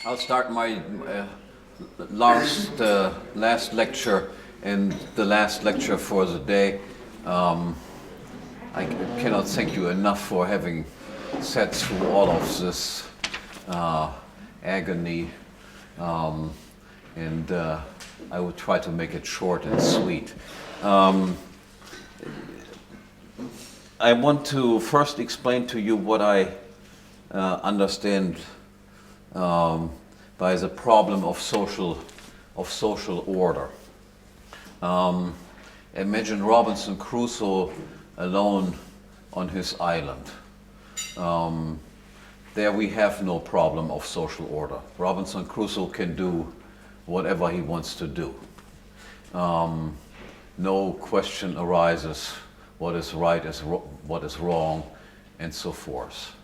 I'll start my last lecture and the last lecture for the day. I cannot thank you enough for having sat through all of this agony, and I will try to make it short and sweet. I want to first explain to you what I understand by the problem of social order. Imagine Robinson Crusoe alone on his island. There we have no problem of social order. Robinson Crusoe can do whatever he wants to do. No question arises what is right, what is wrong, and so forth.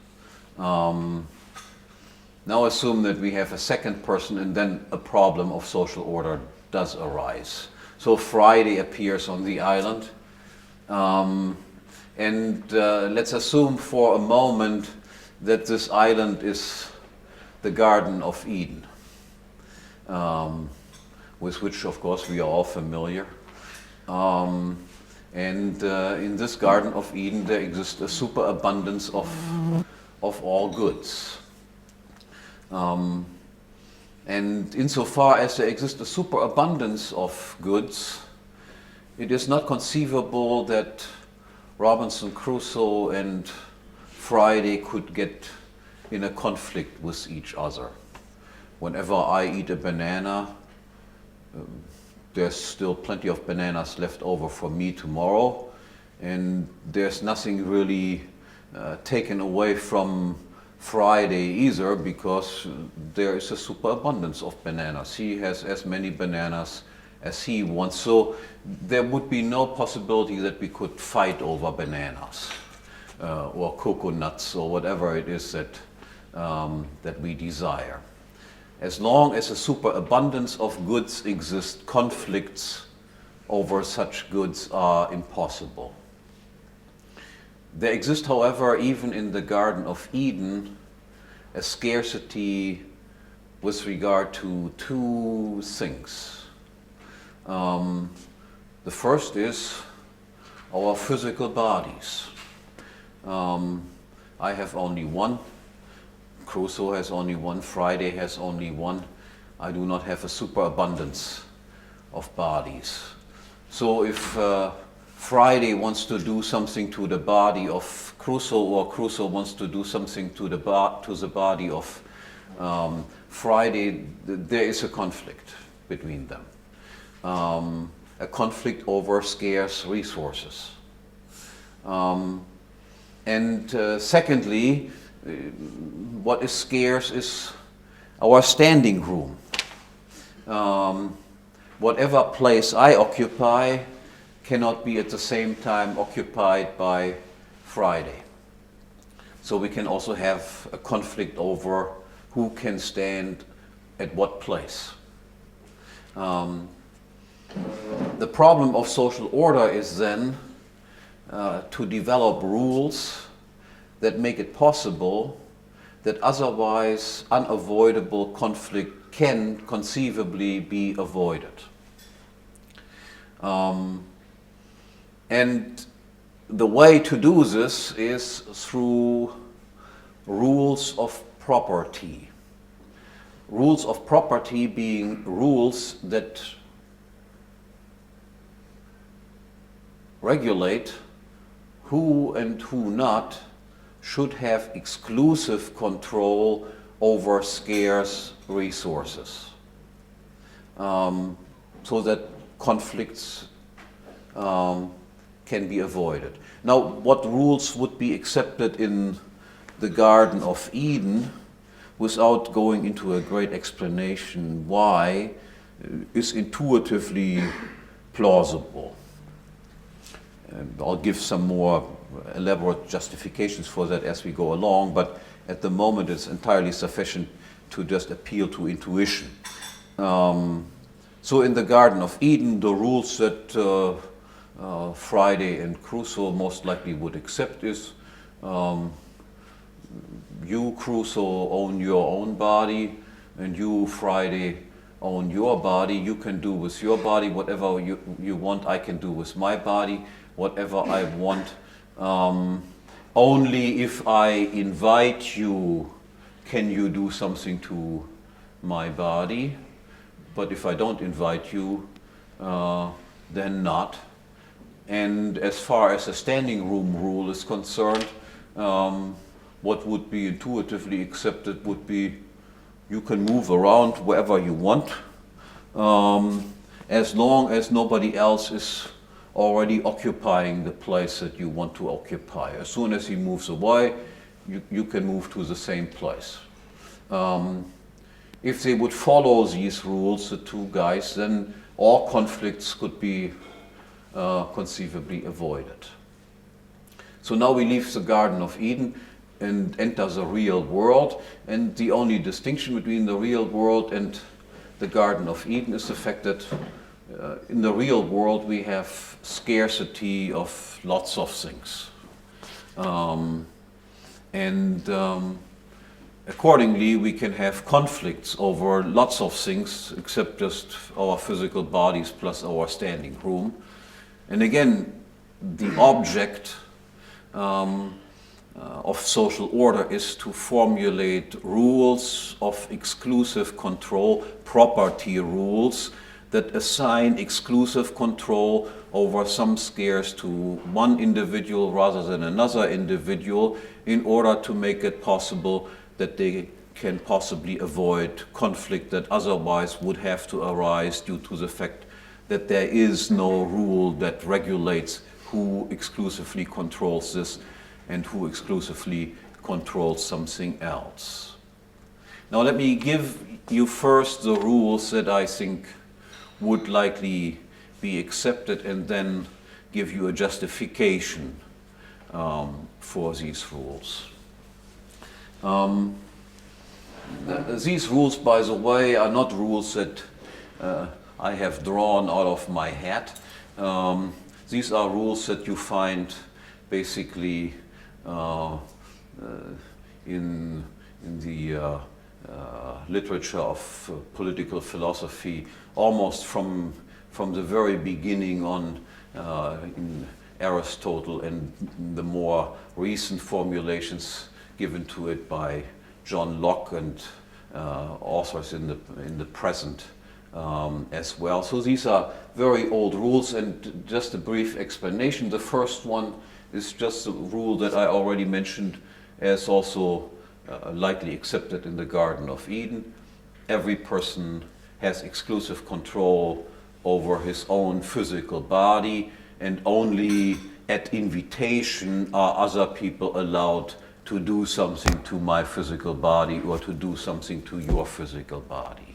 Now assume that we have a second person and then a problem of social order does arise. So Friday appears on the island, and let's assume for a moment that this island is the Garden of Eden, with which of course we are all familiar. And in this Garden of Eden there exists a superabundance of all goods. And insofar as there exists a superabundance of goods, it is not conceivable that Robinson Crusoe and Friday could get in a conflict with each other. Whenever I eat a banana, there's still plenty of bananas left over for me tomorrow, and there's nothing really taken away from Friday either, because there is a superabundance of bananas. He has as many bananas as he wants, so there would be no possibility that we could fight over bananas or coconuts or whatever it is that we desire. As long as a superabundance of goods exists, conflicts over such goods are impossible. There exists, however, even in the Garden of Eden, a scarcity with regard to two things. The first is our physical bodies. I have only one, Crusoe has only one, Friday has only one. I do not have a superabundance of bodies. So if Friday wants to do something to the body of Crusoe, or Crusoe wants to do something to the body of Friday, there is a conflict between them. A conflict over scarce resources. Secondly, what is scarce is our standing room. Whatever place I occupy cannot be at the same time occupied by Friday. So we can also have a conflict over who can stand at what place. The problem of social order is then to develop rules that make it possible that otherwise unavoidable conflict can conceivably be avoided. And the way to do this is through rules of property. Rules of property being rules that regulate who and who not should have exclusive control over scarce resources, so that conflicts can be avoided. Now, what rules would be accepted in the Garden of Eden, without going into a great explanation why, is intuitively plausible. And I'll give some more elaborate justifications for that as we go along, but at the moment it's entirely sufficient to just appeal to intuition. So in the Garden of Eden, the rules that Friday and Crusoe most likely would accept is you, Crusoe, own your own body, and you, Friday, own your body. You can do with your body whatever you want. I can do with my body whatever I want. Only if I invite you can you do something to my body. But if I don't invite you, then not. And as far as the standing room rule is concerned, what would be intuitively accepted would be you can move around wherever you want, as long as nobody else is already occupying the place that you want to occupy. As soon as he moves away, you can move to the same place. If they would follow these rules, the two guys, then all conflicts could be conceivably avoided. So now we leave the Garden of Eden and enter the real world, and the only distinction between the real world and the Garden of Eden is the fact that in the real world we have scarcity of lots of things. Accordingly, we can have conflicts over lots of things except just our physical bodies plus our standing room. And again, the object of social order is to formulate rules of exclusive control, property rules that assign exclusive control over some scarce to one individual rather than another individual in order to make it possible that they can possibly avoid conflict that otherwise would have to arise due to the fact that there is no rule that regulates who exclusively controls this and who exclusively controls something else. Now let me give you first the rules that I think would likely be accepted and then give you a justification for these rules. These rules, by the way, are not rules that I have drawn out of my hat. These are rules that you find basically in the literature of political philosophy, almost from the very beginning on in Aristotle and the more recent formulations given to it by John Locke and authors in the present as well. So these are very old rules, and just a brief explanation. The first one is just a rule that I already mentioned as also likely accepted in the Garden of Eden. Every person has exclusive control over his own physical body, and only at invitation are other people allowed to do something to my physical body or to do something to your physical body.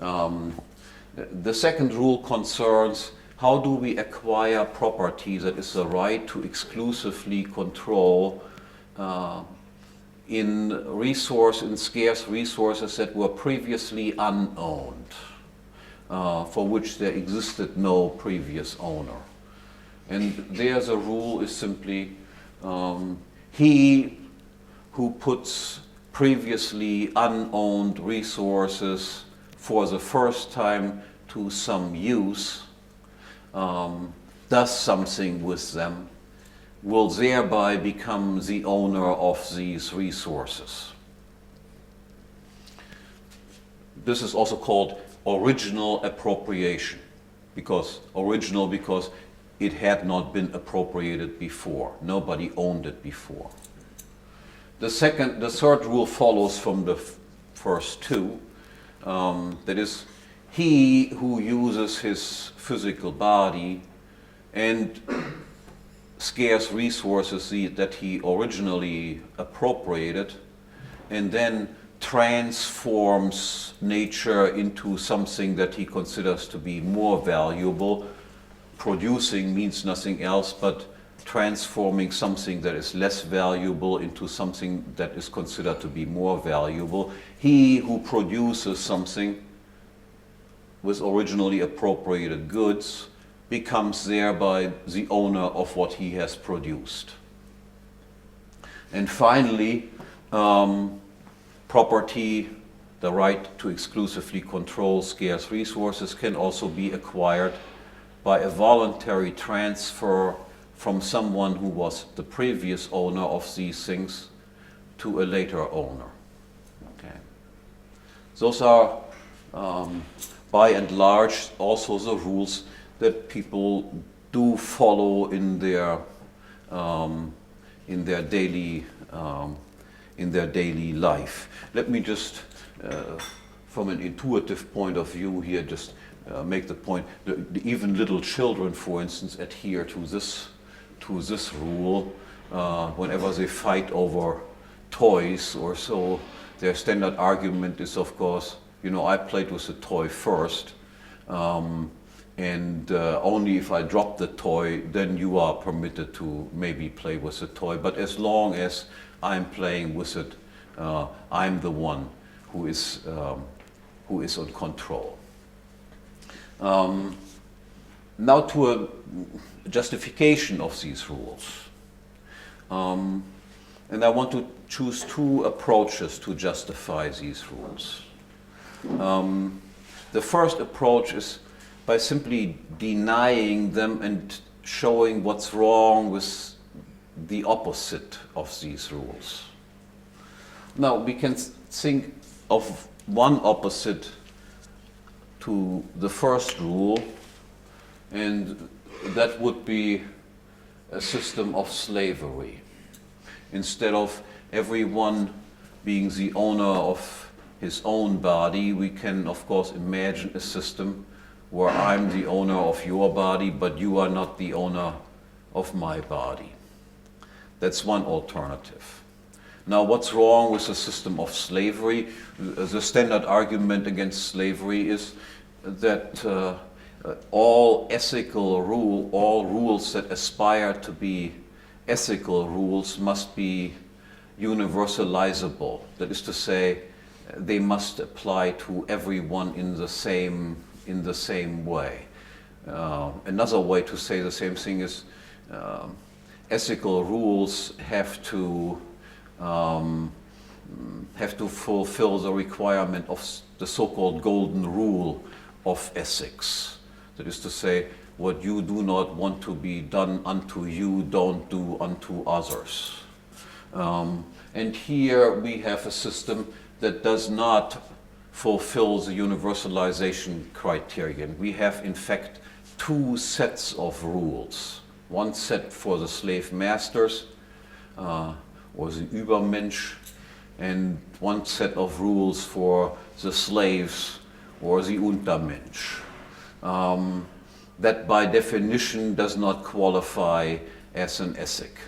The second rule concerns how do we acquire property, that is the right to exclusively control in scarce resources that were previously unowned, for which there existed no previous owner. And there the rule is simply he who puts previously unowned resources for the first time to some use, does something with them, will thereby become the owner of these resources. This is also called original appropriation, because it had not been appropriated before. Nobody owned it before. The third rule follows from the first two. That is, he who uses his physical body and scarce resources that he originally appropriated and then transforms nature into something that he considers to be more valuable. Producing means nothing else but transforming something that is less valuable into something that is considered to be more valuable. He who produces something with originally appropriated goods becomes thereby the owner of what he has produced. And finally, property the right to exclusively control scarce resources can also be acquired by a voluntary transfer from someone who was the previous owner of these things to a later owner. Okay. Those are, by and large, also the rules that people do follow in their daily life. Let me just, from an intuitive point of view here, just make the point. Even little children, for instance, adhere to this rule whenever they fight over toys or so. Their standard argument is, of course, you know, I played with the toy first, and only if I drop the toy, then you are permitted to maybe play with the toy. But as long as I'm playing with it, I'm the one who is on control. Now to a justification of these rules. And I want to choose two approaches to justify these rules. The first approach is by simply denying them and showing what's wrong with the opposite of these rules. Now, we can think of one opposite to the first rule, and that would be a system of slavery. Instead of everyone being the owner of his own body, we can, of course, imagine a system where I'm the owner of your body, but you are not the owner of my body. That's one alternative. Now, what's wrong with the system of slavery? The standard argument against slavery is that all rules that aspire to be ethical rules must be universalizable. That is to say, they must apply to everyone in the same way. Another way to say the same thing is ethical rules have to fulfill the requirement of the so-called golden rule of ethics. That is to say, what you do not want to be done unto you, don't do unto others. And here we have a system that does not fulfill the universalization criterion. We have, in fact, two sets of rules. One set for the slave masters, or the Übermensch, and one set of rules for the slaves, or the Untermensch. That by definition does not qualify as an ethic.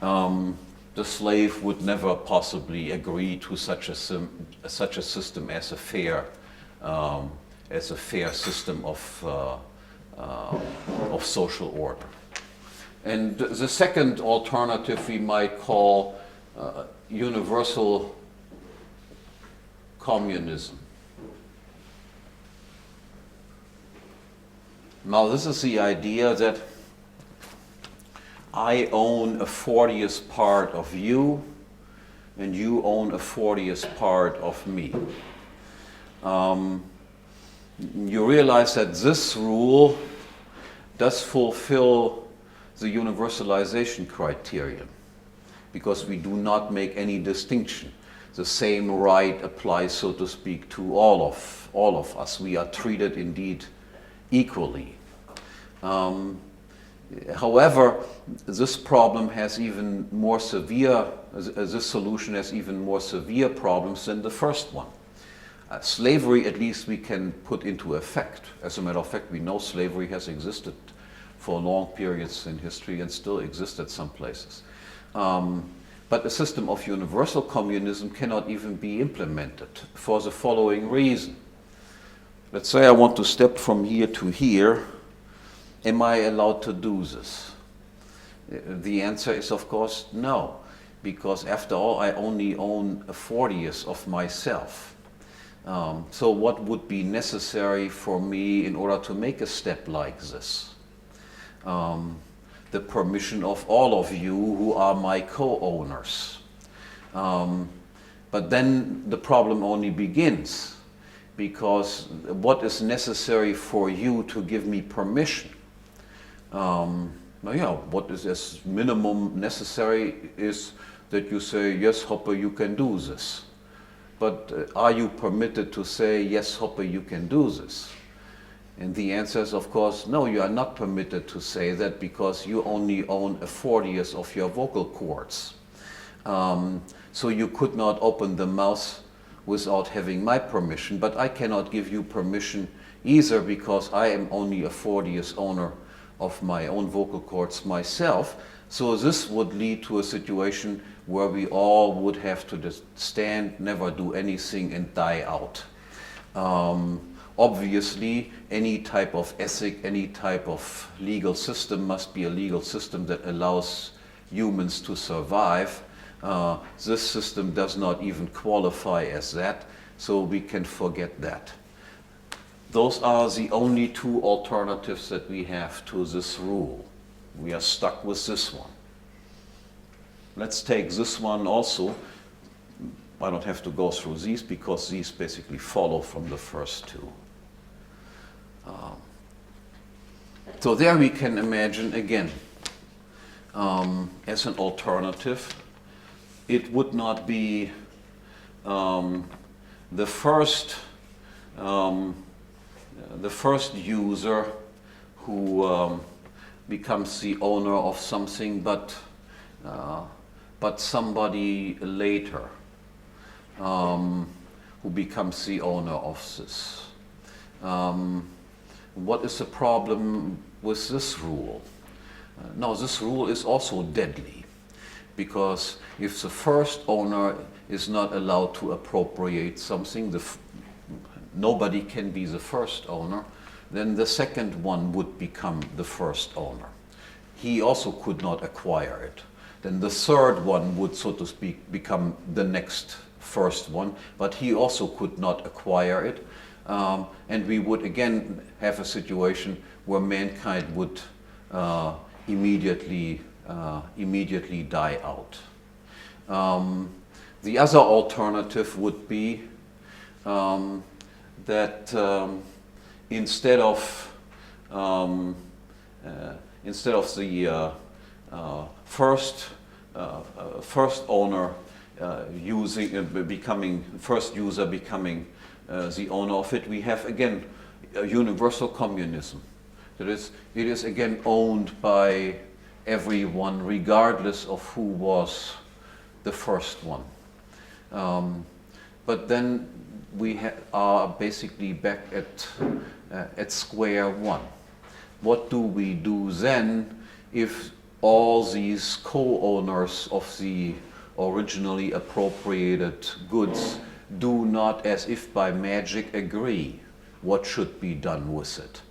The slave would never possibly agree to such a system as a fair system of social order. And the second alternative we might call universal communism. Now, this is the idea that I own a 40th part of you, and you own a 40th part of me. You realize that this rule does fulfill the universalization criterion, because we do not make any distinction. The same right applies, so to speak, to all of us. We are treated indeed equally. However, this problem has even more severe, this solution has even more severe problems than the first one. Slavery, at least, we can put into effect. As a matter of fact, we know slavery has existed for long periods in history and still exists at some places. But a system of universal communism cannot even be implemented for the following reason. Let's say I want to step from here to here. Am I allowed to do this? The answer is, of course, no, because after all, I only own a 40th of myself. So what would be necessary for me in order to make a step like this? The permission of all of you who are my co-owners. But then the problem only begins, because what is necessary for you to give me permission? What is as minimum necessary is that you say, yes, Hoppe, you can do this. But are you permitted to say, yes, Hoppe, you can do this? And the answer is, of course, no, you are not permitted to say that, because you only own a 40th of your vocal cords. So you could not open the mouth without having my permission, but I cannot give you permission either, because I am only a 40th owner of my own vocal cords myself. So this would lead to a situation where we all would have to just stand, never do anything, and die out. Obviously, any type of ethic, any type of legal system must be a legal system that allows humans to survive. This system does not even qualify as that, so we can forget that. Those are the only two alternatives that we have to this rule. We are stuck with this one. Let's take this one also. I don't have to go through these, because these basically follow from the first two. So there we can imagine again, as an alternative, it would not be the first user who becomes the owner of something, but somebody later who becomes the owner of this. What is the problem with this rule? Now, this rule is also deadly, because if the first owner is not allowed to appropriate something, nobody can be the first owner, then the second one would become the first owner. He also could not acquire it. Then the third one would, so to speak, become the next first one, but he also could not acquire it. And we would again have a situation where mankind would immediately die out. The other alternative would be that instead of the first owner becoming first user becoming the owner of it, we have again a universal communism. That is, it is again owned by everyone, regardless of who was the first one. But then we are basically back at square one. What do we do then if all these co-owners of the originally appropriated goods do not, as if by magic, agree what should be done with it?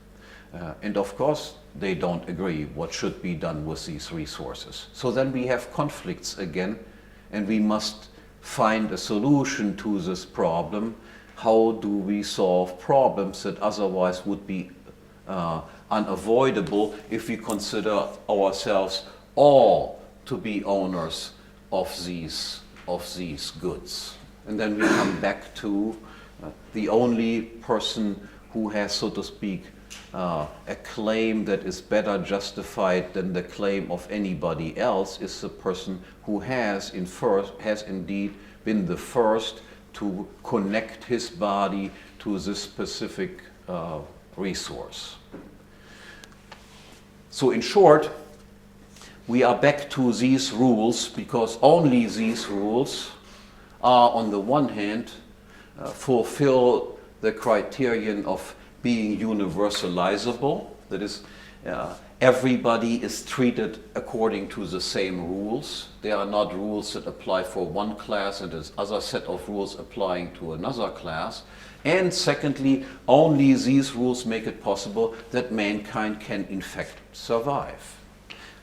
And of course, they don't agree what should be done with these resources. So then we have conflicts again, and we must find a solution to this problem. How do we solve problems that otherwise would be unavoidable if we consider ourselves all to be owners of these goods? And then we come back to the only person who has, so to speak, a claim that is better justified than the claim of anybody else is the person who has indeed been the first to connect his body to this specific resource. So in short, we are back to these rules because only these rules are, on the one hand, fulfill the criterion of being universalizable. That is, everybody is treated according to the same rules. There are not rules that apply for one class and there's other set of rules applying to another class. And secondly, only these rules make it possible that mankind can in fact survive.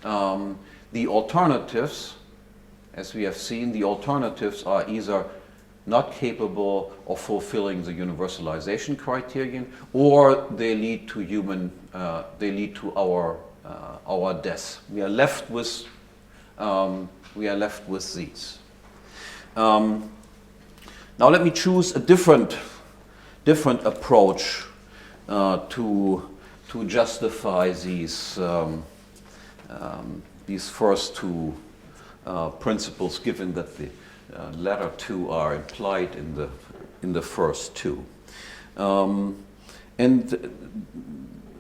The alternatives, as we have seen, the alternatives are either not capable of fulfilling the universalization criterion, or they lead to our death. We are left with these. Now let me choose a different approach to justify these first two principles, given that the latter two are implied in the first two. And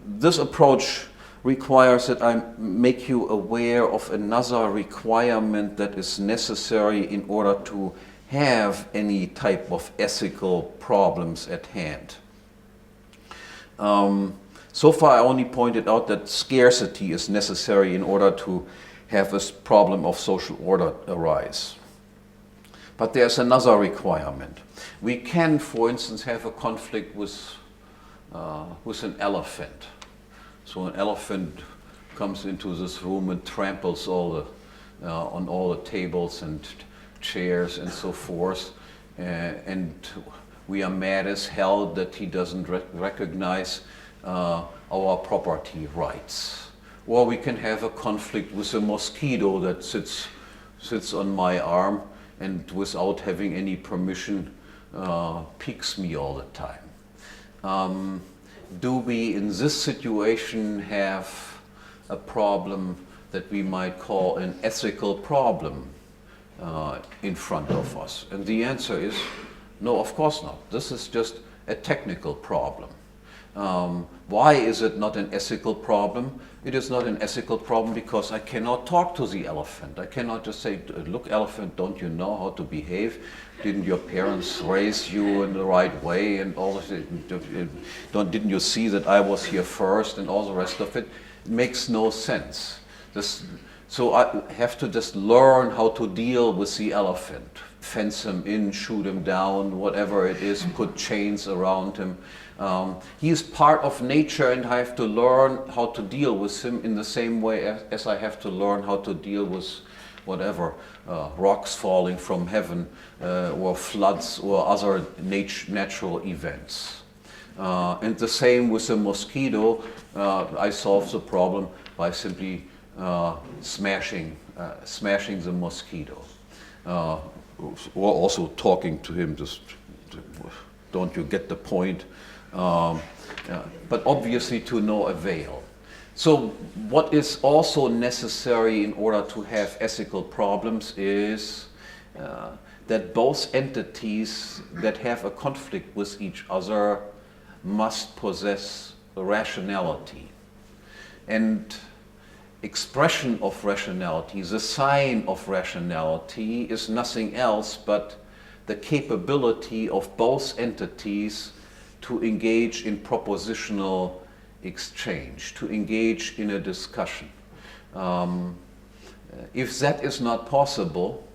this approach requires that I make you aware of another requirement that is necessary in order to have any type of ethical problems at hand. So far I only pointed out that scarcity is necessary in order to have a problem of social order arise. But there's another requirement. We can, for instance, have a conflict with an elephant. So an elephant comes into this room and tramples on all the tables and chairs and so forth, and we are mad as hell that he doesn't recognize our property rights. Or we can have a conflict with a mosquito that sits on my arm and without having any permission picks me all the time. Do we in this situation have a problem that we might call an ethical problem in front of us? And the answer is no, of course not. This is just a technical problem. Why is it not an ethical problem? It is not an ethical problem because I cannot talk to the elephant. I cannot just say, look, elephant, don't you know how to behave? Didn't your parents raise you in the right way and all of it? Didn't you see that I was here first and all the rest of it? It makes no sense. So I have to just learn how to deal with the elephant. Fence him in, shoot him down, whatever it is, put chains around him. He is part of nature and I have to learn how to deal with him in the same way as I have to learn how to deal with whatever, rocks falling from heaven or floods or other natural events. And the same with the mosquito. I solve the problem by simply smashing the mosquito. Or also talking to him, just don't you get the point? But obviously to no avail. So what is also necessary in order to have ethical problems is that both entities that have a conflict with each other must possess rationality. And expression of rationality, the sign of rationality, is nothing else but the capability of both entities to engage in propositional exchange, to engage in a discussion. If that is not possible,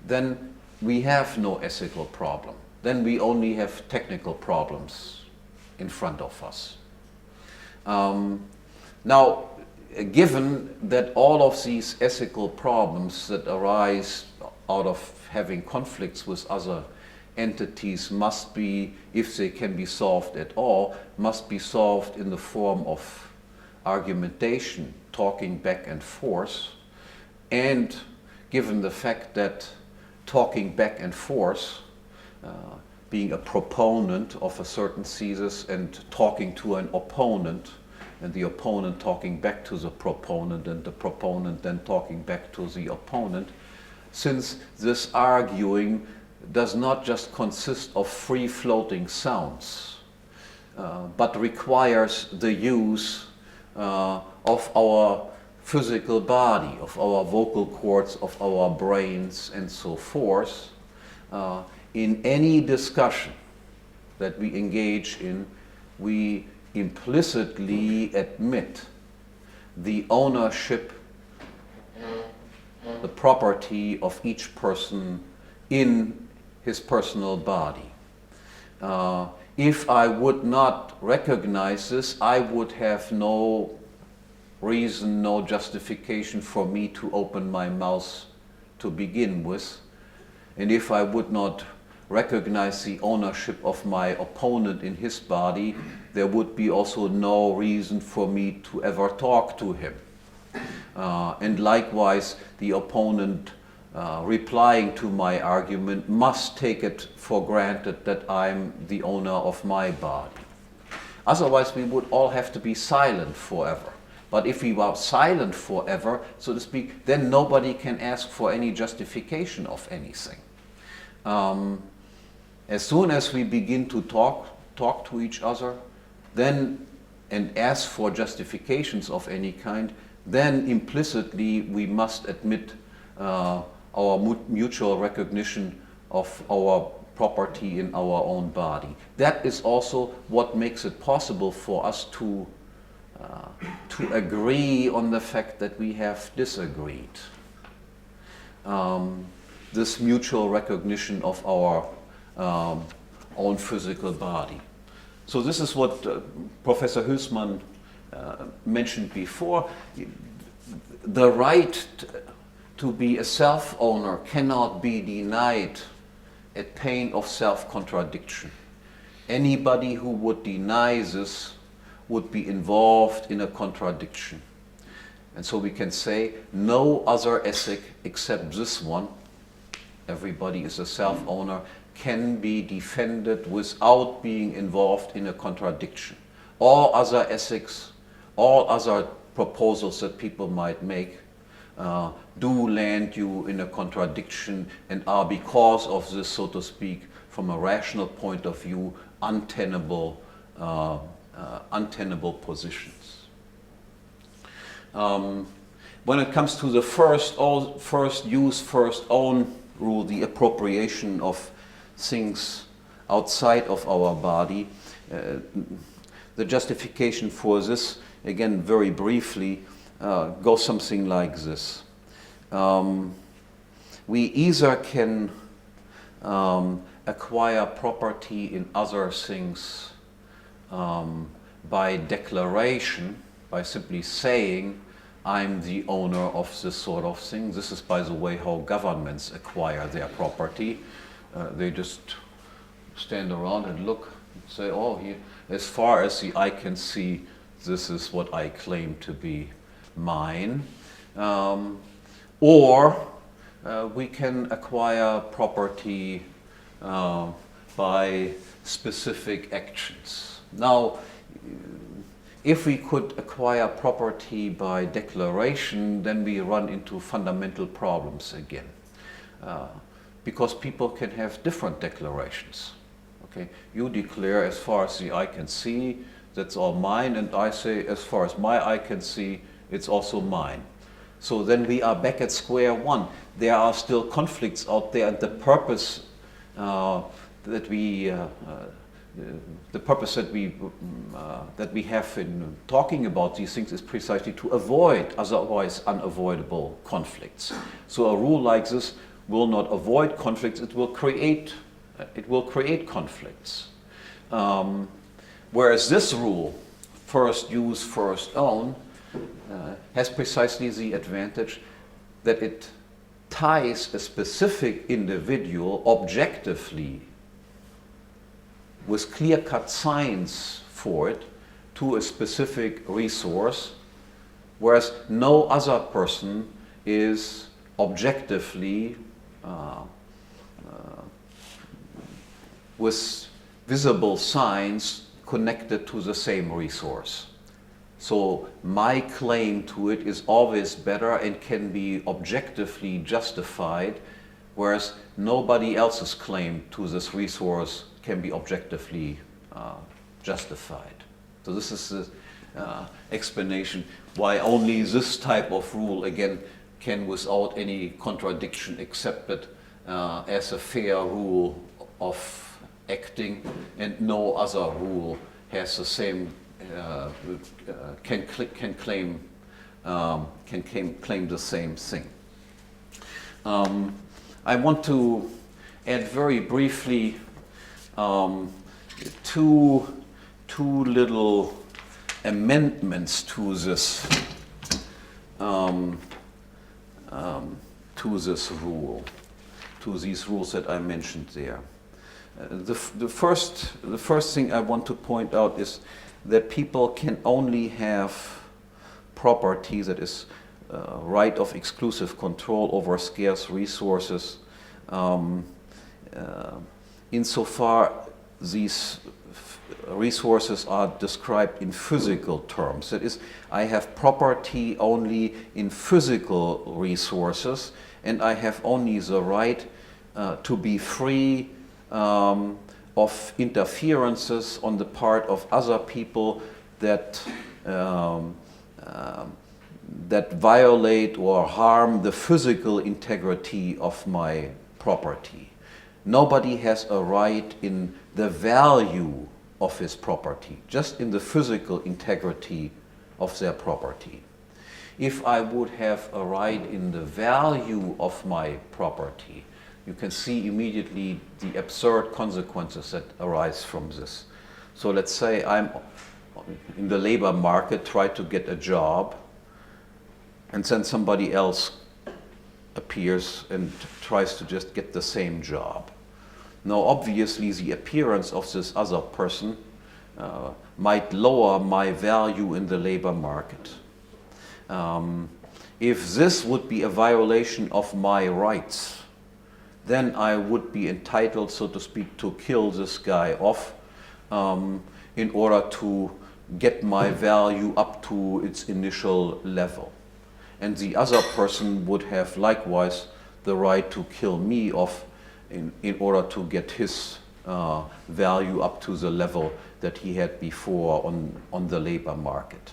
then we have no ethical problem. Then we only have technical problems in front of us. Now, given that all of these ethical problems that arise out of having conflicts with other entities must be, if they can be solved at all, must be solved in the form of argumentation, talking back and forth, and given the fact that talking back and forth, being a proponent of a certain thesis and talking to an opponent, and the opponent talking back to the proponent, and the proponent then talking back to the opponent, since this arguing does not just consist of free-floating sounds, but requires the use of our physical body, of our vocal cords, of our brains, and so forth. In any discussion that we engage in, we implicitly admit the ownership, the property of each person in his personal body. If I would not recognize this, I would have no reason, no justification for me to open my mouth to begin with. And if I would not recognize the ownership of my opponent in his body, there would be also no reason for me to ever talk to him. And likewise, the opponent replying to my argument must take it for granted that I'm the owner of my body. Otherwise, we would all have to be silent forever. But if we were silent forever, so to speak, then nobody can ask for any justification of anything. As soon as we begin to talk to each other, then and ask for justifications of any kind, then implicitly we must admit our mutual recognition of our property in our own body. That is also what makes it possible for us to agree on the fact that we have disagreed. This mutual recognition of our own physical body. So this is what Professor Hülsmann mentioned before. The right to be a self-owner cannot be denied at pain of self-contradiction. Anybody who would deny this would be involved in a contradiction. And so we can say no other ethic except this one, everybody is a self-owner, can be defended without being involved in a contradiction. All other ethics, all other proposals that people might make do land you in a contradiction and are, because of this, so to speak, from a rational point of view, untenable positions. When it comes to the first use, first own rule, the appropriation of things outside of our body, the justification for this, again very briefly, goes something like this. We either can acquire property in other things by declaration, by simply saying, I'm the owner of this sort of thing. This is, by the way, how governments acquire their property. They just stand around and look and say, oh, here, as far as the eye can see, this is what I claim to be mine. Or we can acquire property by specific actions. Now, if we could acquire property by declaration, then we run into fundamental problems again. Because people can have different declarations. Okay? You declare, as far as the eye can see, that's all mine, and I say, as far as my eye can see, it's also mine. So then we are back at square one. There are still conflicts out there, and the purpose that we have in talking about these things is precisely to avoid otherwise unavoidable conflicts. So a rule like this will not avoid conflicts; it will create conflicts. Whereas this rule, first use, first own, has precisely the advantage that it ties a specific individual objectively with clear-cut signs for it to a specific resource, whereas no other person is objectively with visible signs connected to the same resource. So my claim to it is always better and can be objectively justified, whereas nobody else's claim to this resource can be objectively justified. So this is the explanation why only this type of rule, again, can without any contradiction accepted as a fair rule of acting, and no other rule has the same can claim the same thing. I want to add very briefly two little amendments to this rule, to these rules that I mentioned there. The first thing I want to point out is that people can only have property, that is right of exclusive control over scarce resources, insofar these resources are described in physical terms. That is, I have property only in physical resources, and I have only the right to be free of interferences on the part of other people that that violate or harm the physical integrity of my property. Nobody has a right in the value of his property, just in the physical integrity of their property. If I would have a right in the value of my property, you can see immediately the absurd consequences that arise from this. So let's say I'm in the labor market, try to get a job, and then somebody else appears and tries to just get the same job. Now, obviously, the appearance of this other person might lower my value in the labor market. If this would be a violation of my rights, then I would be entitled, so to speak, to kill this guy off in order to get my value up to its initial level. And the other person would have likewise the right to kill me off in order to get his value up to the level that he had before on the labor market.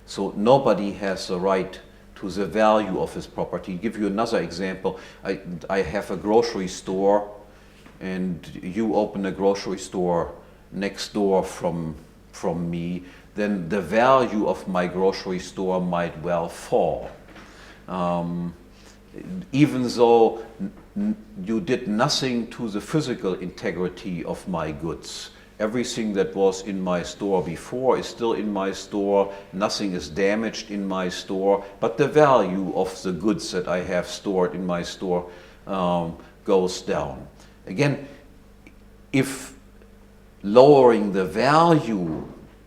So nobody has the right to the value of his property. I'll give you another example. I have a grocery store, and you open a grocery store next door from me, then the value of my grocery store might well fall. Even though you did nothing to the physical integrity of my goods. Everything that was in my store before is still in my store, nothing is damaged in my store, but the value of the goods that I have stored in my store goes down. Again, if lowering the value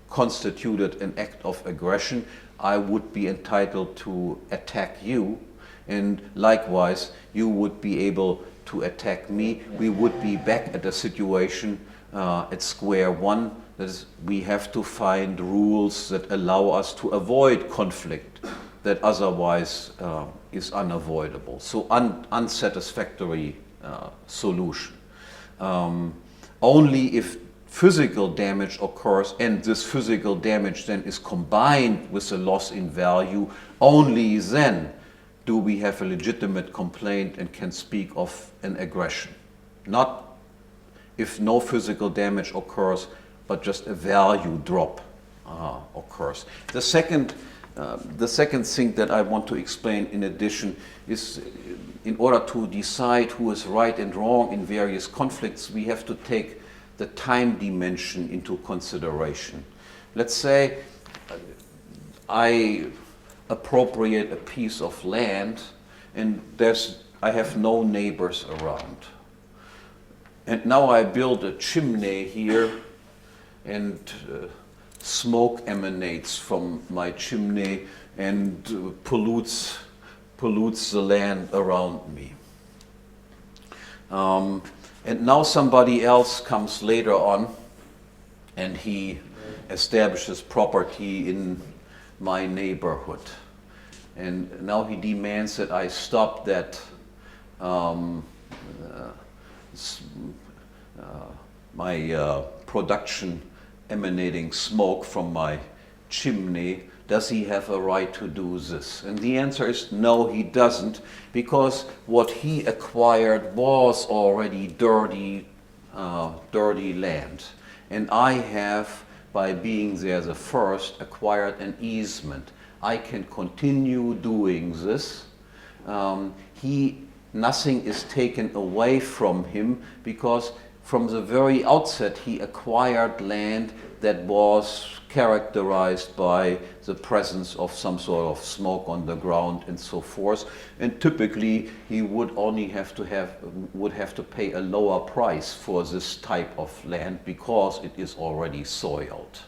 constituted an act of aggression, I would be entitled to attack you, and likewise you would be able to attack me. We would be back at a situation at square one. That is, we have to find rules that allow us to avoid conflict that otherwise is unavoidable. So unsatisfactory solution. Only if physical damage occurs, and this physical damage then is combined with a loss in value, only then do we have a legitimate complaint and can speak of an aggression. Not if no physical damage occurs, but just a value drop occurs. The second thing that I want to explain in addition is, in order to decide who is right and wrong in various conflicts, we have to take the time dimension into consideration. Let's say I appropriate a piece of land and I have no neighbors around. And now I build a chimney here, and smoke emanates from my chimney and pollutes the land around me. And now somebody else comes later on, and he establishes property in my neighborhood. And now he demands that I stop that my production emanating smoke from my chimney. Does he have a right to do this? And the answer is no, he doesn't, because what he acquired was already dirty land. And I have, by being there the first, acquired an easement. I can continue doing this. Nothing is taken away from him, because from the very outset he acquired land that was characterized by the presence of some sort of smoke on the ground and so forth. And typically he would only have to pay a lower price for this type of land because it is already soiled.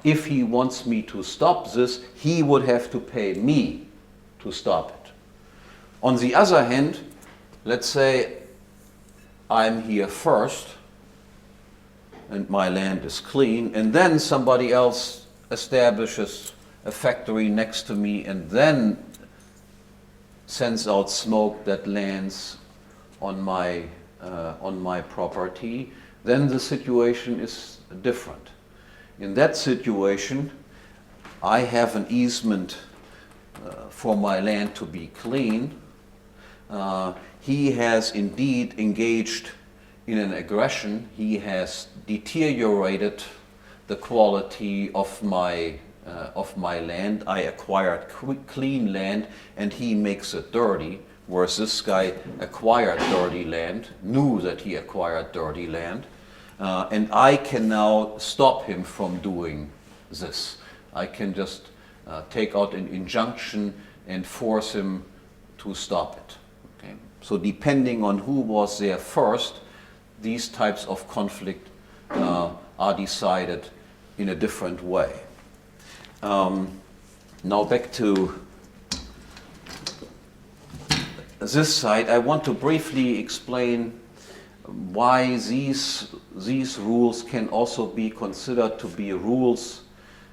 If he wants me to stop this, he would have to pay me to stop it. On the other hand, let's say I'm here first and my land is clean, and then somebody else establishes a factory next to me and then sends out smoke that lands on my property, then the situation is different. In that situation, I have an easement for my land to be clean. He has indeed engaged in an aggression. He has deteriorated the quality of my land. I acquired clean land and he makes it dirty, whereas this guy acquired dirty land, knew that he acquired dirty land, and I can now stop him from doing this. I can just take out an injunction and force him to stop it. Okay? So depending on who was there first, these types of conflict are decided in a different way. Now back to this side, I want to briefly explain why these rules can also be considered to be rules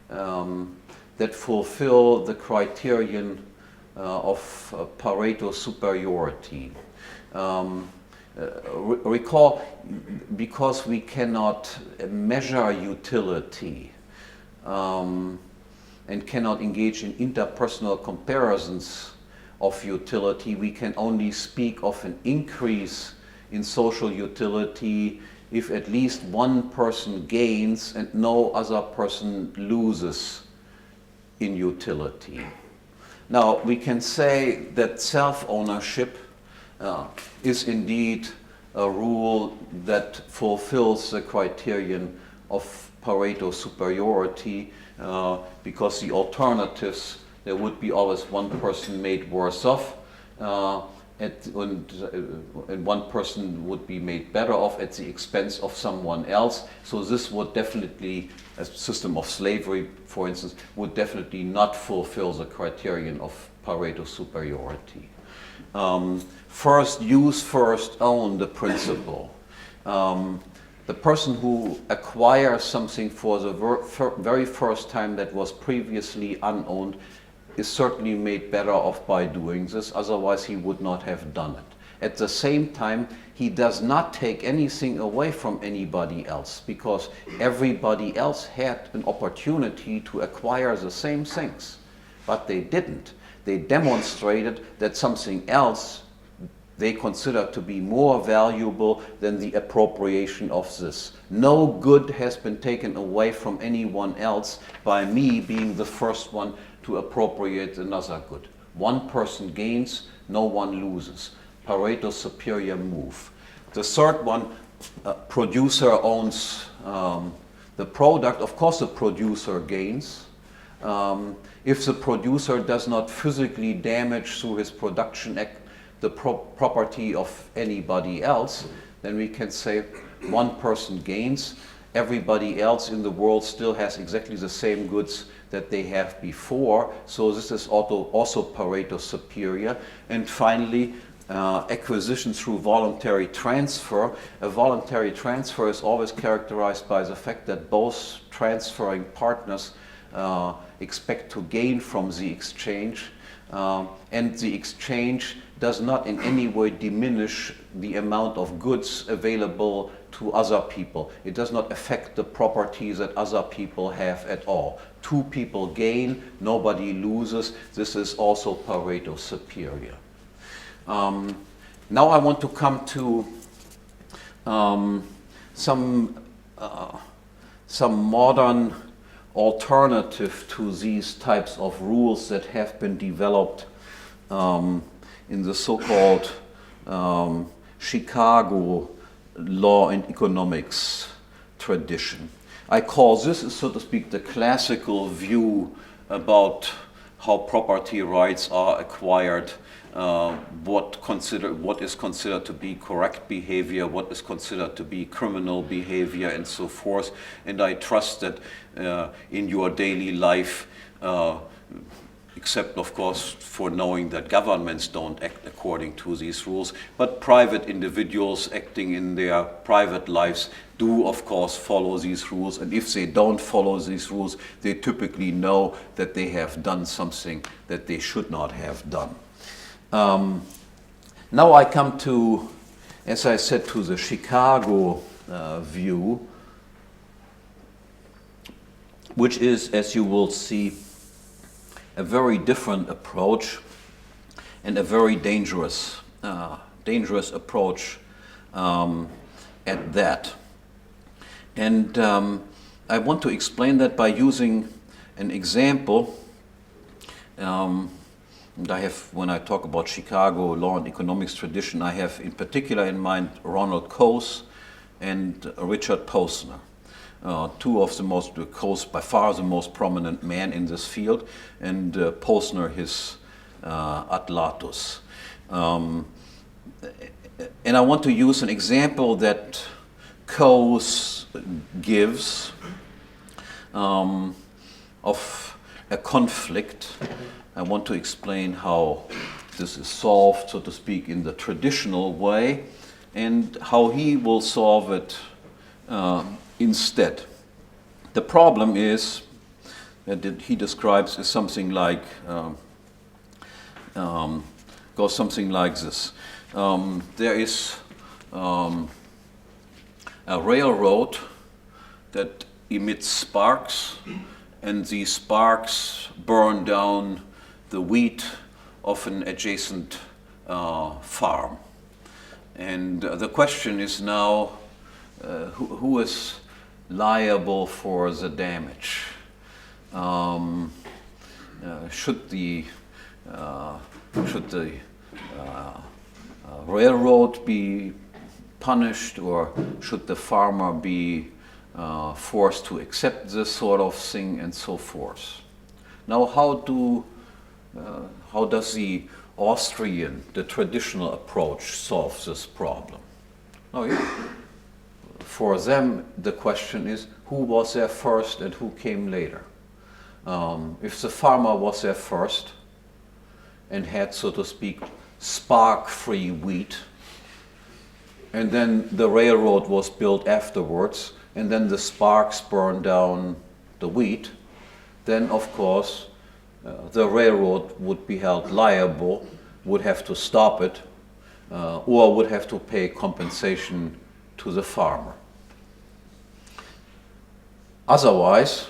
that fulfill the criterion of Pareto superiority. Recall, because we cannot measure utility and cannot engage in interpersonal comparisons of utility, we can only speak of an increase in social utility if at least one person gains and no other person loses in utility. Now, we can say that self-ownership is indeed a rule that fulfills the criterion of Pareto superiority, because the alternatives, there would be always one person made worse off, and one person would be made better off at the expense of someone else. So this would definitely, a system of slavery, for instance, would definitely not fulfill the criterion of Pareto superiority. First use, first own, the principle. The person who acquires something for the very first time that was previously unowned is certainly made better off by doing this, otherwise he would not have done it. At the same time, he does not take anything away from anybody else, because everybody else had an opportunity to acquire the same things, but they didn't. They demonstrated that something else they consider to be more valuable than the appropriation of this. No good has been taken away from anyone else by me being the first one to appropriate another good. One person gains, no one loses. Pareto's superior move. The third one, producer owns the product. Of course the producer gains. If the producer does not physically damage through his production act the property of anybody else, then we can say one person gains. Everybody else in the world still has exactly the same goods that they have before. So this is also Pareto superior. And finally, acquisition through voluntary transfer. A voluntary transfer is always characterized by the fact that both transferring partners expect to gain from the exchange, and the exchange does not in any way diminish the amount of goods available to other people. It does not affect the properties that other people have at all. Two people gain, nobody loses. This is also Pareto superior. Now I want to come to some modern alternative to these types of rules that have been developed in the so-called Chicago law and economics tradition. I call this, so to speak, the classical view about how property rights are acquired, what is considered to be correct behavior, what is considered to be criminal behavior, and so forth. And I trust that in your daily life except of course for knowing that governments don't act according to these rules, but private individuals acting in their private lives do of course follow these rules, and if they don't follow these rules, they typically know that they have done something that they should not have done. Now I come to, as I said, to the Chicago view, which is, as you will see, a very different approach and a very dangerous approach at that. And I want to explain that by using an example. And I have, when I talk about Chicago law and economics tradition, I have in particular in mind Ronald Coase and Richard Posner. Two of the most, Coase by far the most prominent man in this field, and Posner his Atlatus. And I want to use an example that Coase gives of a conflict. I want to explain how this is solved, so to speak, in the traditional way, and how he will solve it instead. The problem is that he describes is something like goes something like this. There is a railroad that emits sparks, and these sparks burn down the wheat of an adjacent farm. And the question is now, who is liable for the damage? Should the railroad be punished, or should the farmer be forced to accept this sort of thing, and so forth? Now, how does the Austrian, the traditional approach, solve this problem? Oh, yeah. For them, the question is, who was there first and who came later? If the farmer was there first and had, so to speak, spark-free wheat, and then the railroad was built afterwards, and then the sparks burned down the wheat, then of course the railroad would be held liable, would have to stop it, or would have to pay compensation to the farmer. Otherwise,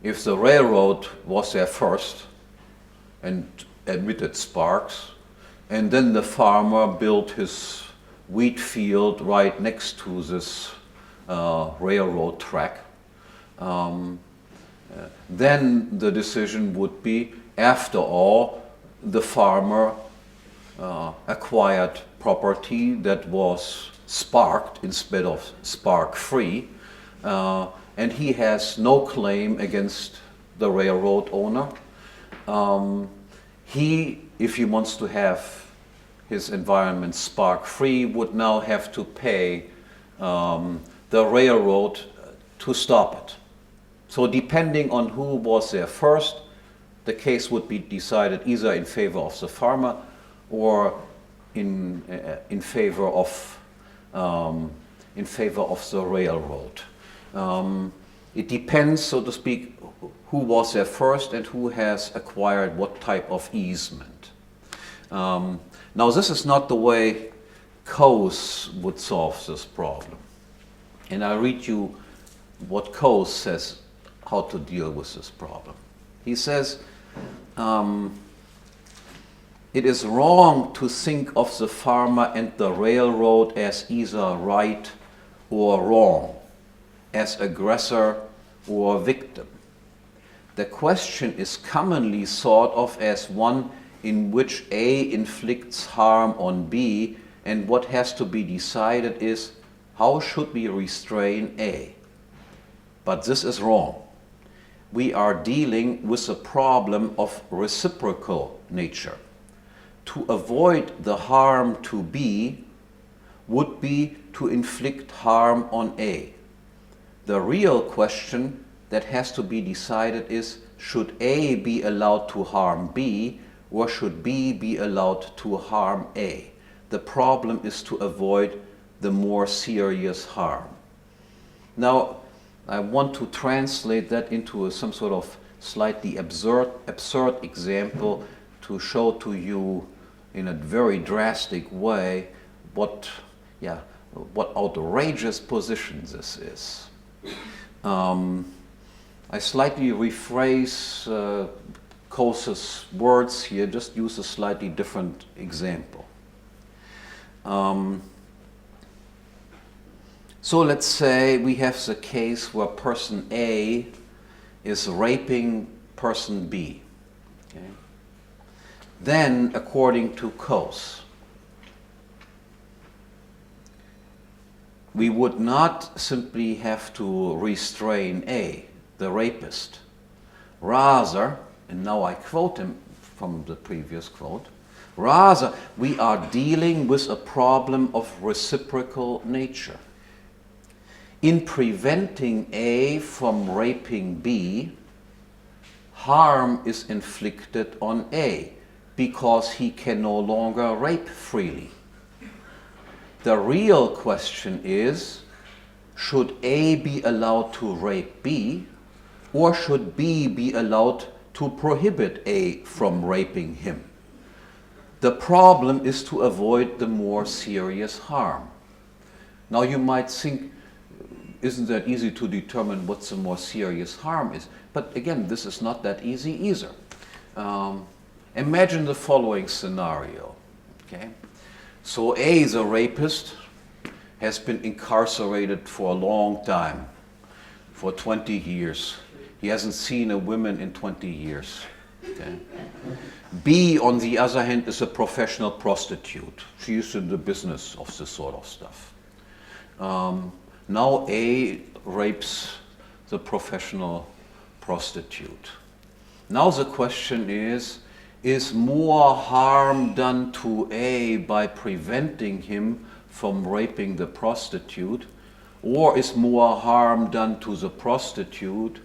if the railroad was there first and emitted sparks, and then the farmer built his wheat field right next to this railroad track, then the decision would be, after all, the farmer acquired property that was sparked instead of spark-free, and he has no claim against the railroad owner. He, if he wants to have his environment spark-free, would now have to pay the railroad to stop it. So depending on who was there first, the case would be decided either in favor of the farmer or in favor of the railroad. It depends, so to speak, who was there first and who has acquired what type of easement. Now, this is not the way Coase would solve this problem. And I'll read you what Coase says how to deal with this problem. He says, it is wrong to think of the farmer and the railroad as either right or wrong, as aggressor or victim. The question is commonly thought of as one in which A inflicts harm on B, and what has to be decided is, how should we restrain A? But this is wrong. We are dealing with a problem of reciprocal nature. To avoid the harm to B would be to inflict harm on A. The real question that has to be decided is, should A be allowed to harm B, or should B be allowed to harm A? The problem is to avoid the more serious harm. Now, I want to translate that into some sort of slightly absurd example to show to you in a very drastic way what outrageous position this is. I slightly rephrase Coase's words here, just use a slightly different example. So let's say we have the case where person A is raping person B. Okay? Then, according to Coase, we would not simply have to restrain A, the rapist. Rather, and now I quote him from the previous quote, rather we are dealing with a problem of reciprocal nature. In preventing A from raping B, harm is inflicted on A because he can no longer rape freely. The real question is, should A be allowed to rape B, or should B be allowed to prohibit A from raping him? The problem is to avoid the more serious harm. Now you might think, isn't that easy to determine what the more serious harm is? But again, this is not that easy either. Imagine the following scenario. Okay? So A, the rapist, has been incarcerated for a long time, for 20 years. He hasn't seen a woman in 20 years. Okay? B, on the other hand, is a professional prostitute. She is in the business of this sort of stuff. Now A rapes the professional prostitute. Now the question is more harm done to A by preventing him from raping the prostitute, or is more harm done to the prostitute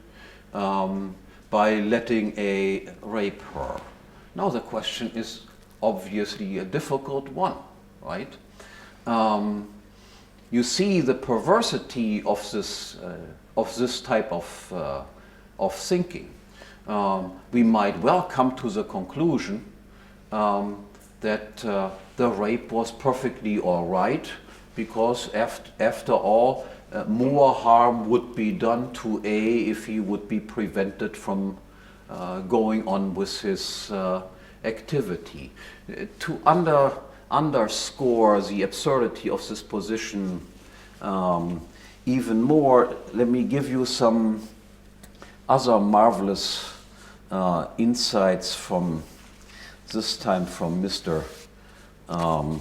by letting A rape her? Now the question is obviously a difficult one, right? You see the perversity of this type of thinking. We might well come to the conclusion that the rape was perfectly all right, because after all, more harm would be done to A if he would be prevented from going on with his activity. To underscore the absurdity of this position even more, let me give you some other marvelous insights from this time from Mr. Posner.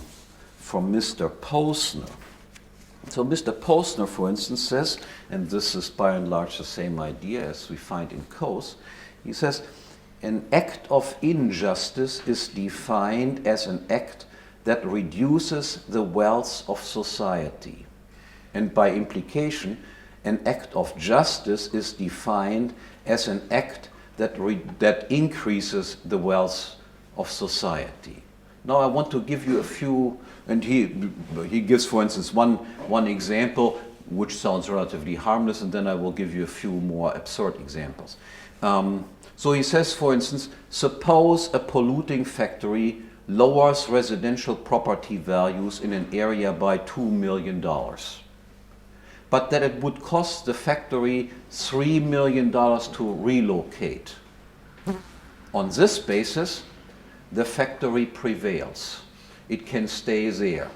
So Mr. Posner, for instance, says, and this is by and large the same idea as we find in Coase, he says, an act of injustice is defined as an act that reduces the wealth of society. And by implication, an act of justice is defined as an act that increases the wealth of society. Now I want to give you a few, and he gives, for instance, one example which sounds relatively harmless, and then I will give you a few more absurd examples. So he says, for instance, suppose a polluting factory lowers residential property values in an area by $2 million, but that it would cost the factory $3 million to relocate. On this basis, the factory prevails. It can stay there.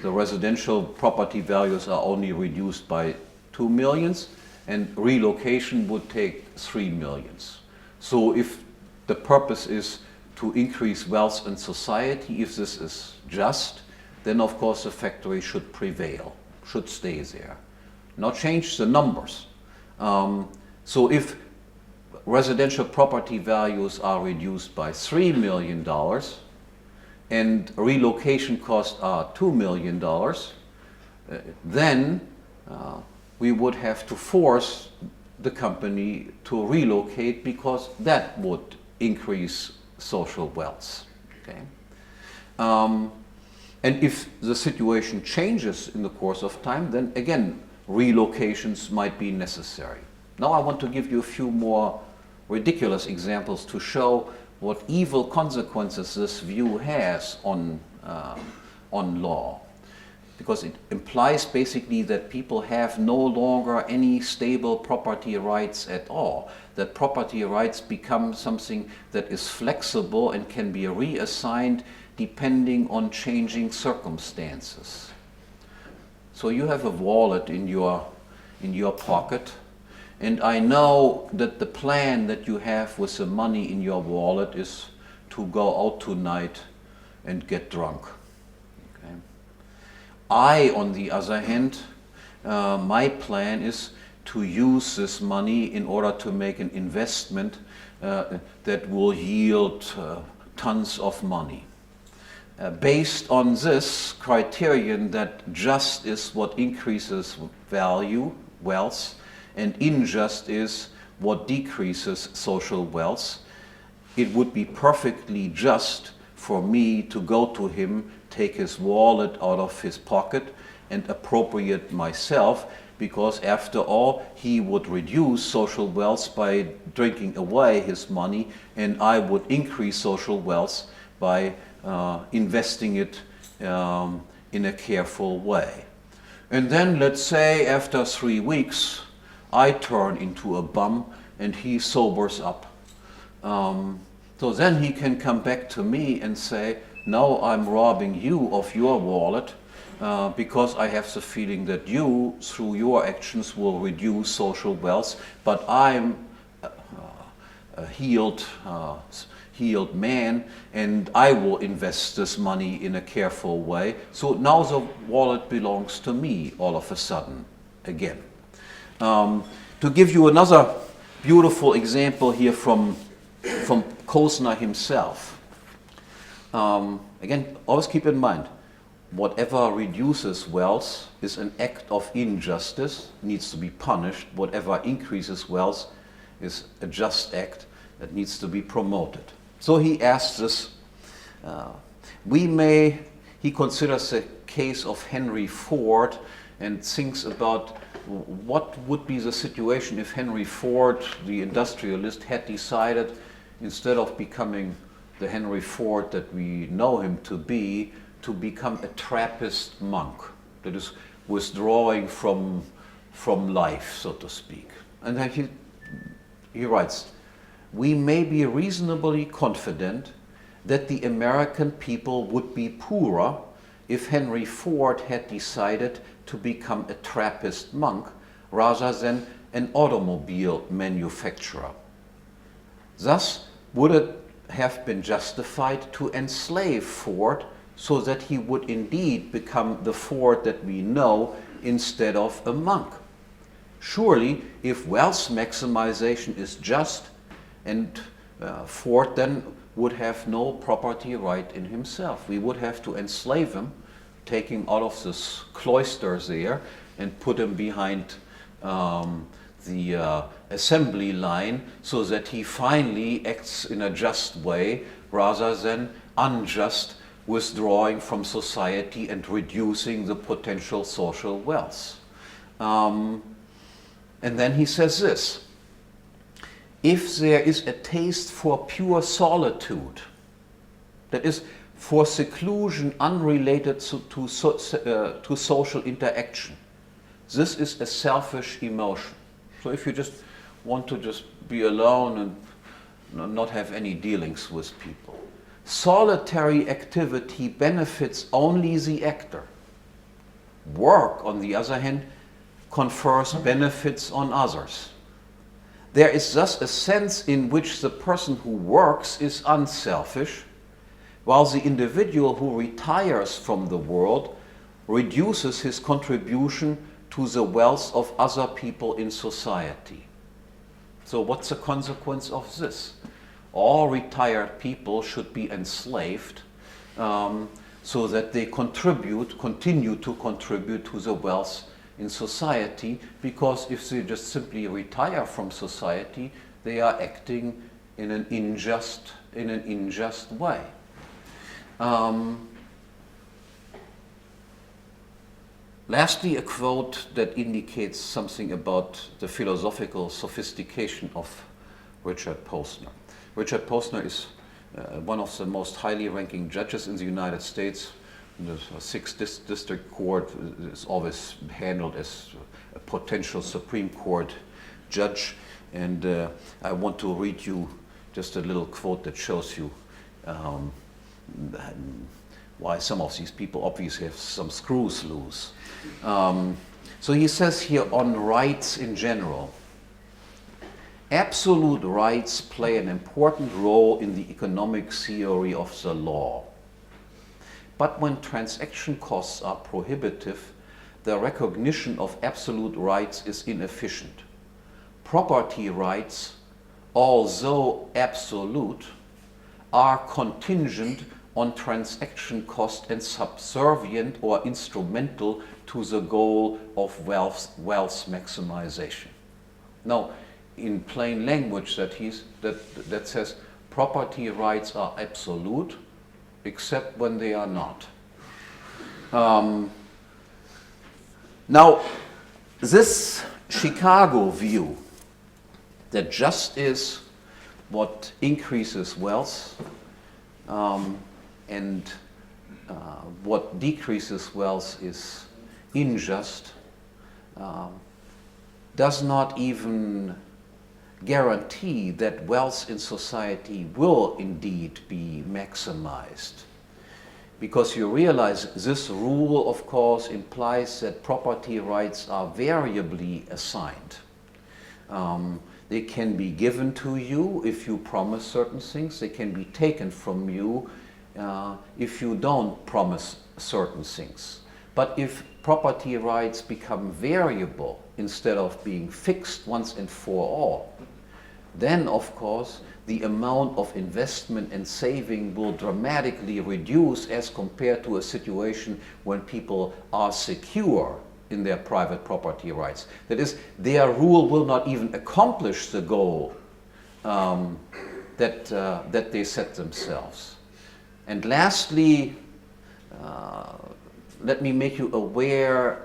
The residential property values are only reduced by 2 millions, and relocation would take 3 millions. So if the purpose is to increase wealth in society, if this is just, then of course the factory should prevail, should stay there. Now change the numbers. So if residential property values are reduced by $3 million and relocation costs are $2 million, then we would have to force the company to relocate because that would increase social wealth. Okay? And if the situation changes in the course of time, then again, relocations might be necessary. Now I want to give you a few more ridiculous examples to show what evil consequences this view has on law. Because it implies basically that people have no longer any stable property rights at all. That property rights become something that is flexible and can be reassigned depending on changing circumstances. So you have a wallet in your pocket, and I know that the plan that you have with the money in your wallet is to go out tonight and get drunk. Okay. I, on the other hand, my plan is to use this money in order to make an investment that will yield tons of money. Based on this criterion that just is what increases value, wealth, and unjust is what decreases social wealth, it would be perfectly just for me to go to him, take his wallet out of his pocket, and appropriate myself, because after all, he would reduce social wealth by drinking away his money, and I would increase social wealth by investing it in a careful way. And then let's say after 3 weeks, I turn into a bum and he sobers up. So then he can come back to me and say, no, I'm robbing you of your wallet because I have the feeling that you, through your actions, will reduce social wealth, but I'm a healed man, and I will invest this money in a careful way. So now the wallet belongs to me all of a sudden, again. To give you another beautiful example here from Kosner himself. Again, always keep in mind, whatever reduces wealth is an act of injustice, needs to be punished. Whatever increases wealth is a just act that needs to be promoted. So he asks us, he considers the case of Henry Ford and thinks about what would be the situation if Henry Ford, the industrialist, had decided, instead of becoming the Henry Ford that we know him to become a Trappist monk, that is withdrawing from life, so to speak. And then he writes, we may be reasonably confident that the American people would be poorer if Henry Ford had decided to become a Trappist monk rather than an automobile manufacturer. Thus, would it have been justified to enslave Ford so that he would indeed become the Ford that we know instead of a monk? Surely, if wealth maximization is just, and Ford then would have no property right in himself. We would have to enslave him, taking out of this cloisters there and put him behind the assembly line so that he finally acts in a just way rather than unjust, withdrawing from society and reducing the potential social wealth. And then he says this: if there is a taste for pure solitude, that is, for seclusion unrelated to social interaction, this is a selfish emotion. So if you just want to just be alone and not have any dealings with people, solitary activity benefits only the actor. Work, on the other hand, confers benefits on others. There is thus a sense in which the person who works is unselfish, while the individual who retires from the world reduces his contribution to the wealth of other people in society. So what's the consequence of this? All retired people should be enslaved so that they continue to contribute to the wealth in society, because if they just simply retire from society, they are acting in an unjust way. Lastly, a quote that indicates something about the philosophical sophistication of Richard Posner. Richard Posner is one of the most highly ranking judges in the United States. The 6th District Court is always handled as a potential Supreme Court judge. And I want to read you just a little quote that shows you why some of these people obviously have some screws loose. So he says here on rights in general, absolute rights play an important role in the economic theory of the law. But when transaction costs are prohibitive, the recognition of absolute rights is inefficient. Property rights, although absolute, are contingent on transaction cost and subservient or instrumental to the goal of wealth maximization. Now, in plain language, that says property rights are absolute, except when they are not. Now, this Chicago view that just is what increases wealth and what decreases wealth is unjust, does not even guarantee that wealth in society will indeed be maximized. Because you realize this rule, of course, implies that property rights are variably assigned. They can be given to you if you promise certain things. They can be taken from you if you don't promise certain things. But if property rights become variable instead of being fixed once and for all, then of course the amount of investment and saving will dramatically reduce as compared to a situation when people are secure in their private property rights. That is, their rule will not even accomplish the goal that they set themselves. And lastly, let me make you aware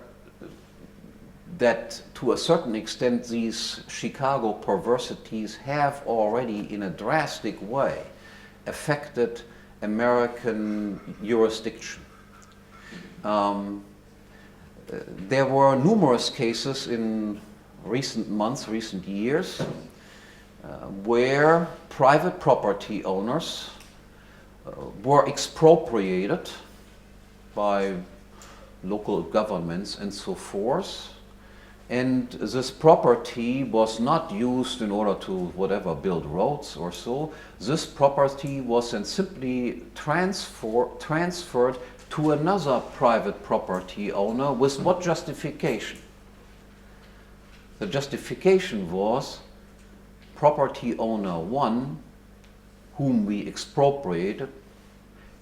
that to a certain extent these Chicago perversities have already in a drastic way affected American jurisdiction. There were numerous cases in recent months, recent years, where private property owners were expropriated by local governments and so forth. And this property was not used in order to whatever build roads or so. This property was then simply transferred to another private property owner with what justification? The justification was property owner 1, whom we expropriated,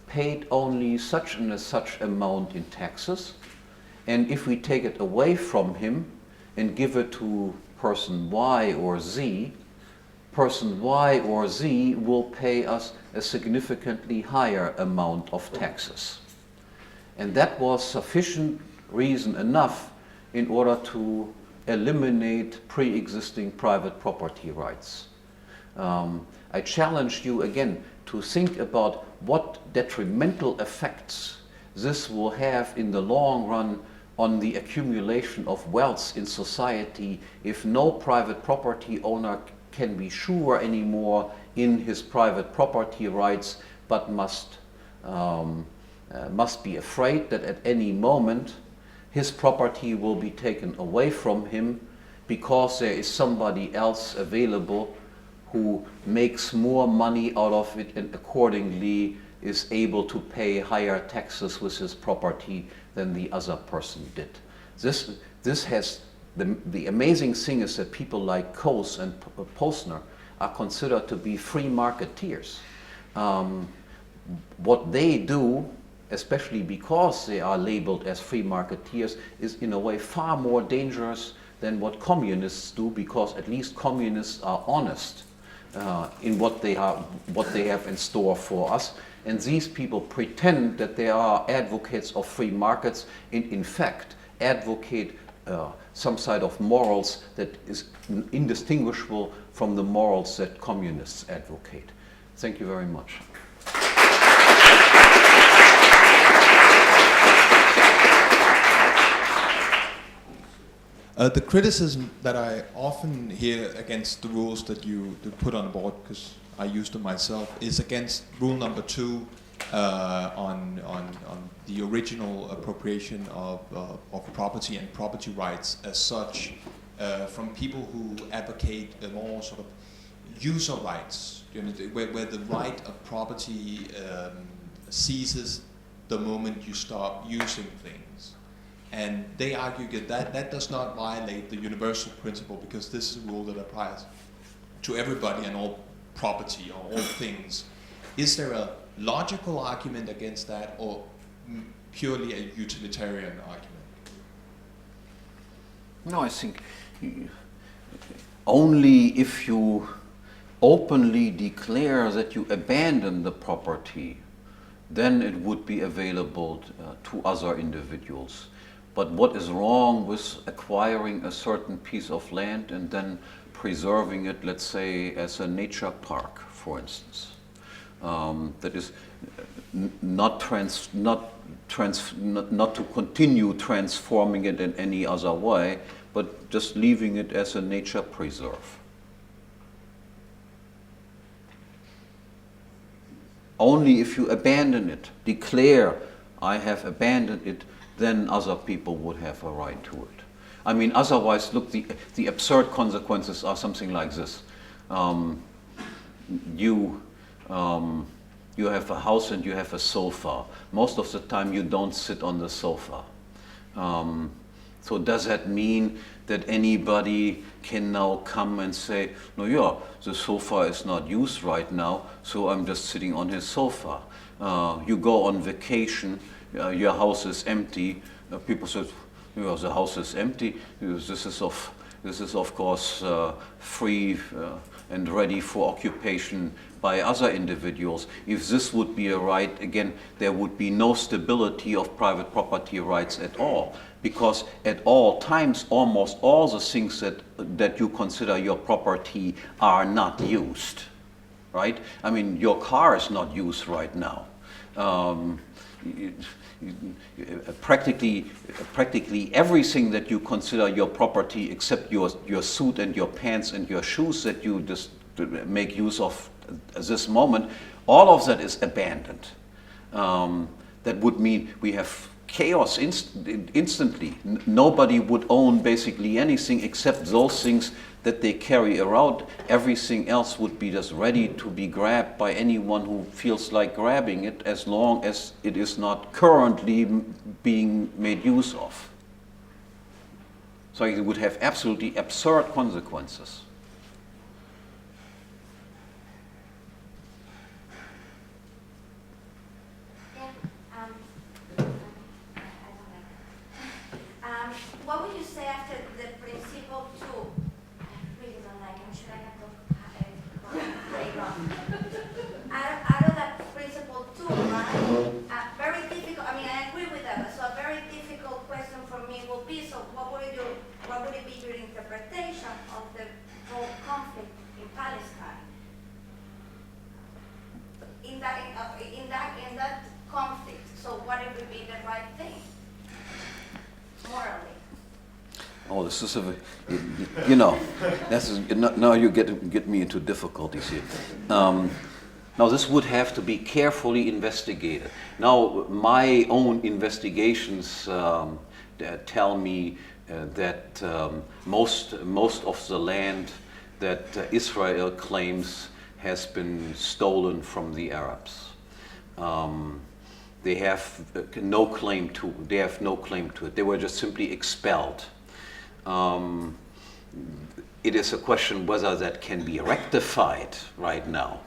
paid only such and such amount in taxes, and if we take it away from him and give it to person Y or Z, person Y or Z will pay us a significantly higher amount of taxes. And that was sufficient reason enough in order to eliminate pre-existing private property rights. I challenge you again to think about what detrimental effects this will have in the long run on the accumulation of wealth in society if no private property owner can be sure anymore in his private property rights, but must be afraid that at any moment his property will be taken away from him because there is somebody else available who makes more money out of it and accordingly is able to pay higher taxes with his property than the other person did. This has the amazing thing is that people like Coase and Posner are considered to be free marketeers. What they do especially because they are labeled as free marketeers, is in a way far more dangerous than what communists do, because at least communists are honest in what they have in store for us. And these people pretend that they are advocates of free markets, and in fact advocate some side of morals that is indistinguishable from the morals that communists advocate. Thank you very much. The criticism that I often hear against the rules that you put on board, because I use them myself, is against rule number 2 on the original appropriation of property and property rights as such, from people who advocate a more sort of user rights, you know, where the right of property ceases the moment you stop using things. And they argue that does not violate the universal principle, because this is a rule that applies to everybody and all property or all things. Is there a logical argument against that, or purely a utilitarian argument? No, I think only if you openly declare that you abandon the property, then it would be available to other individuals. But what is wrong with acquiring a certain piece of land and then preserving it, let's say, as a nature park, for instance? That is not to continue transforming it in any other way, but just leaving it as a nature preserve. Only if you abandon it, declare, I have abandoned it, then other people would have a right to it. I mean, otherwise, look, the absurd consequences are something like this. You have a house and you have a sofa. Most of the time you don't sit on the sofa. So does that mean that anybody can now come and say, no, yeah, the sofa is not used right now, so I'm just sitting on his sofa. You go on vacation, your house is empty. People say, yeah, the house is empty. This is of course free and ready for occupation by other individuals. If this would be a right, again, there would be no stability of private property rights at all, because at all times, almost all the things that you consider your property are not used, right? I mean, your car is not used right now. Practically everything that you consider your property, except your suit and your pants and your shoes that you just make use of at this moment, all of that is abandoned. That would mean we have chaos instantly. Nobody would own basically anything except those things that they carry around. Everything else would be just ready to be grabbed by anyone who feels like grabbing it, as long as it is not currently being made use of. So it would have absolutely absurd consequences. What would you say after the principle 2? I really don't like it. I'm sure I have to out of that principle 2, right? Very difficult. I mean, I agree with that. So a very difficult question for me will be: so what would it be your interpretation of the whole conflict in Palestine? In that conflict, so what it would be the right thing morally? Oh, this is you know, now you get me into difficulties here. Now this would have to be carefully investigated. Now my own investigations tell me that most of the land that Israel claims has been stolen from the Arabs. They have no claim to it. They were just simply expelled. It is a question whether that can be rectified right now.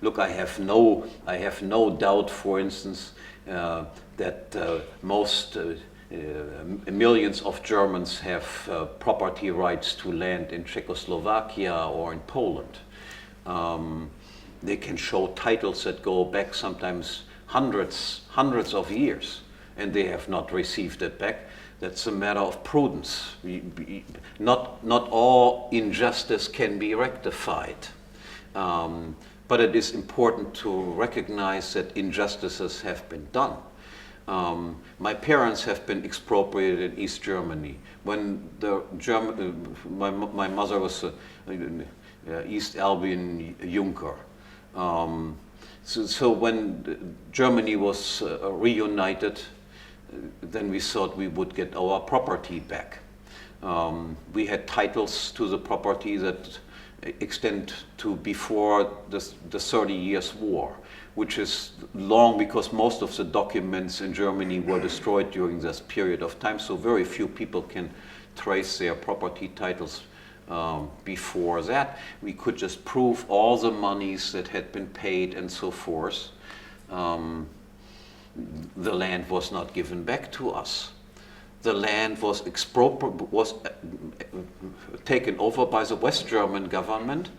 Look, I have no doubt, for instance, that most millions of Germans have property rights to land in Czechoslovakia or in Poland. They can show titles that go back sometimes hundreds of years, and they have not received it back. That's a matter of prudence. Not all injustice can be rectified. But it is important to recognize that injustices have been done. My parents have been expropriated in East Germany. When the my mother was East Albion Junker. So when Germany was reunited, then we thought we would get our property back. We had titles to the property that extend to before the 30 Years' War, which is long because most of the documents in Germany were destroyed during this period of time, so very few people can trace their property titles before that. We could just prove all the monies that had been paid and so forth. The land was not given back to us. The land was taken over by the West German government,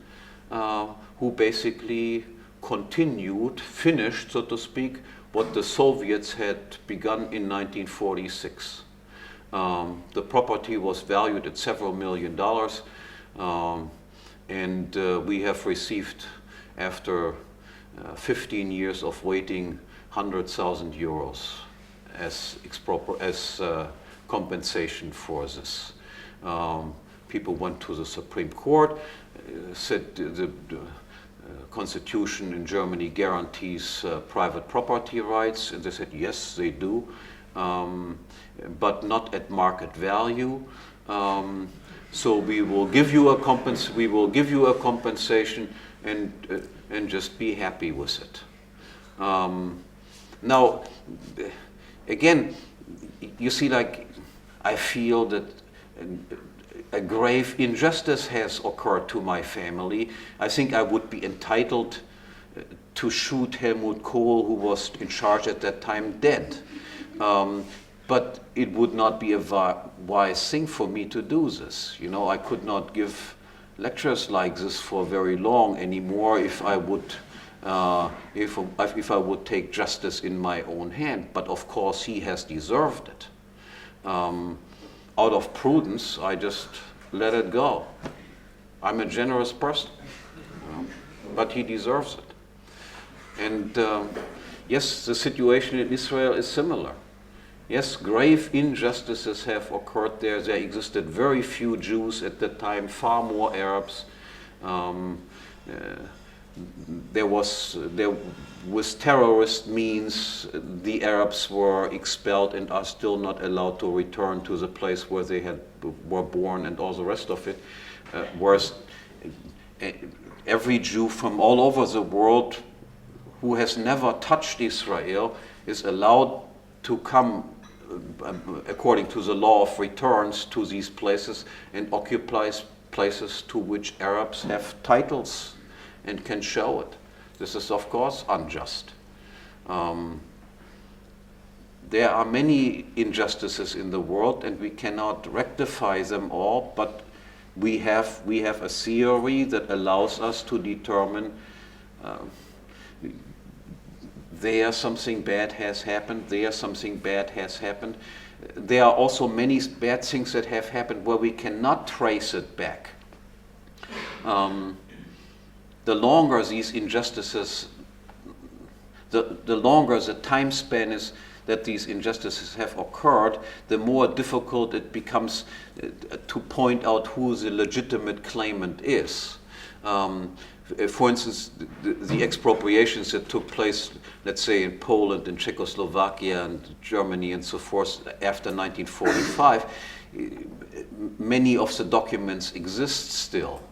who basically finished, so to speak, what the Soviets had begun in 1946. The property was valued at several $million, and we have received, after 15 years of waiting, 100,000 euros as compensation for this. People went to the Supreme Court, said the Constitution in Germany guarantees private property rights, and they said yes, they do, but not at market value. So we will give you a compensation and just be happy with it. Now, again, you see, like, I feel that a grave injustice has occurred to my family. I think I would be entitled to shoot Helmut Kohl, who was in charge at that time, dead. But it would not be a wise thing for me to do this. You know, I could not give lectures like this for very long anymore if I would take justice in my own hand. But of course, he has deserved it. Out of prudence, I just let it go. I'm a generous person, but he deserves it. And yes, the situation in Israel is similar. Yes, grave injustices have occurred there. There existed very few Jews at that time, far more Arabs. With terrorist means, the Arabs were expelled and are still not allowed to return to the place where they were born and all the rest of it. Whereas every Jew from all over the world who has never touched Israel is allowed to come, according to the law of returns, to these places and occupies places to which Arabs have titles and can show it. This is, of course, unjust. There are many injustices in the world, and we cannot rectify them all, but we have a theory that allows us to determine there something bad has happened, there something bad has happened. There are also many bad things that have happened where we cannot trace it back. The longer these injustices, the longer the time span is that these injustices have occurred, the more difficult it becomes to point out who the legitimate claimant is. For instance, the expropriations that took place, let's say in Poland and Czechoslovakia and Germany and so forth after 1945, many of the documents exist still.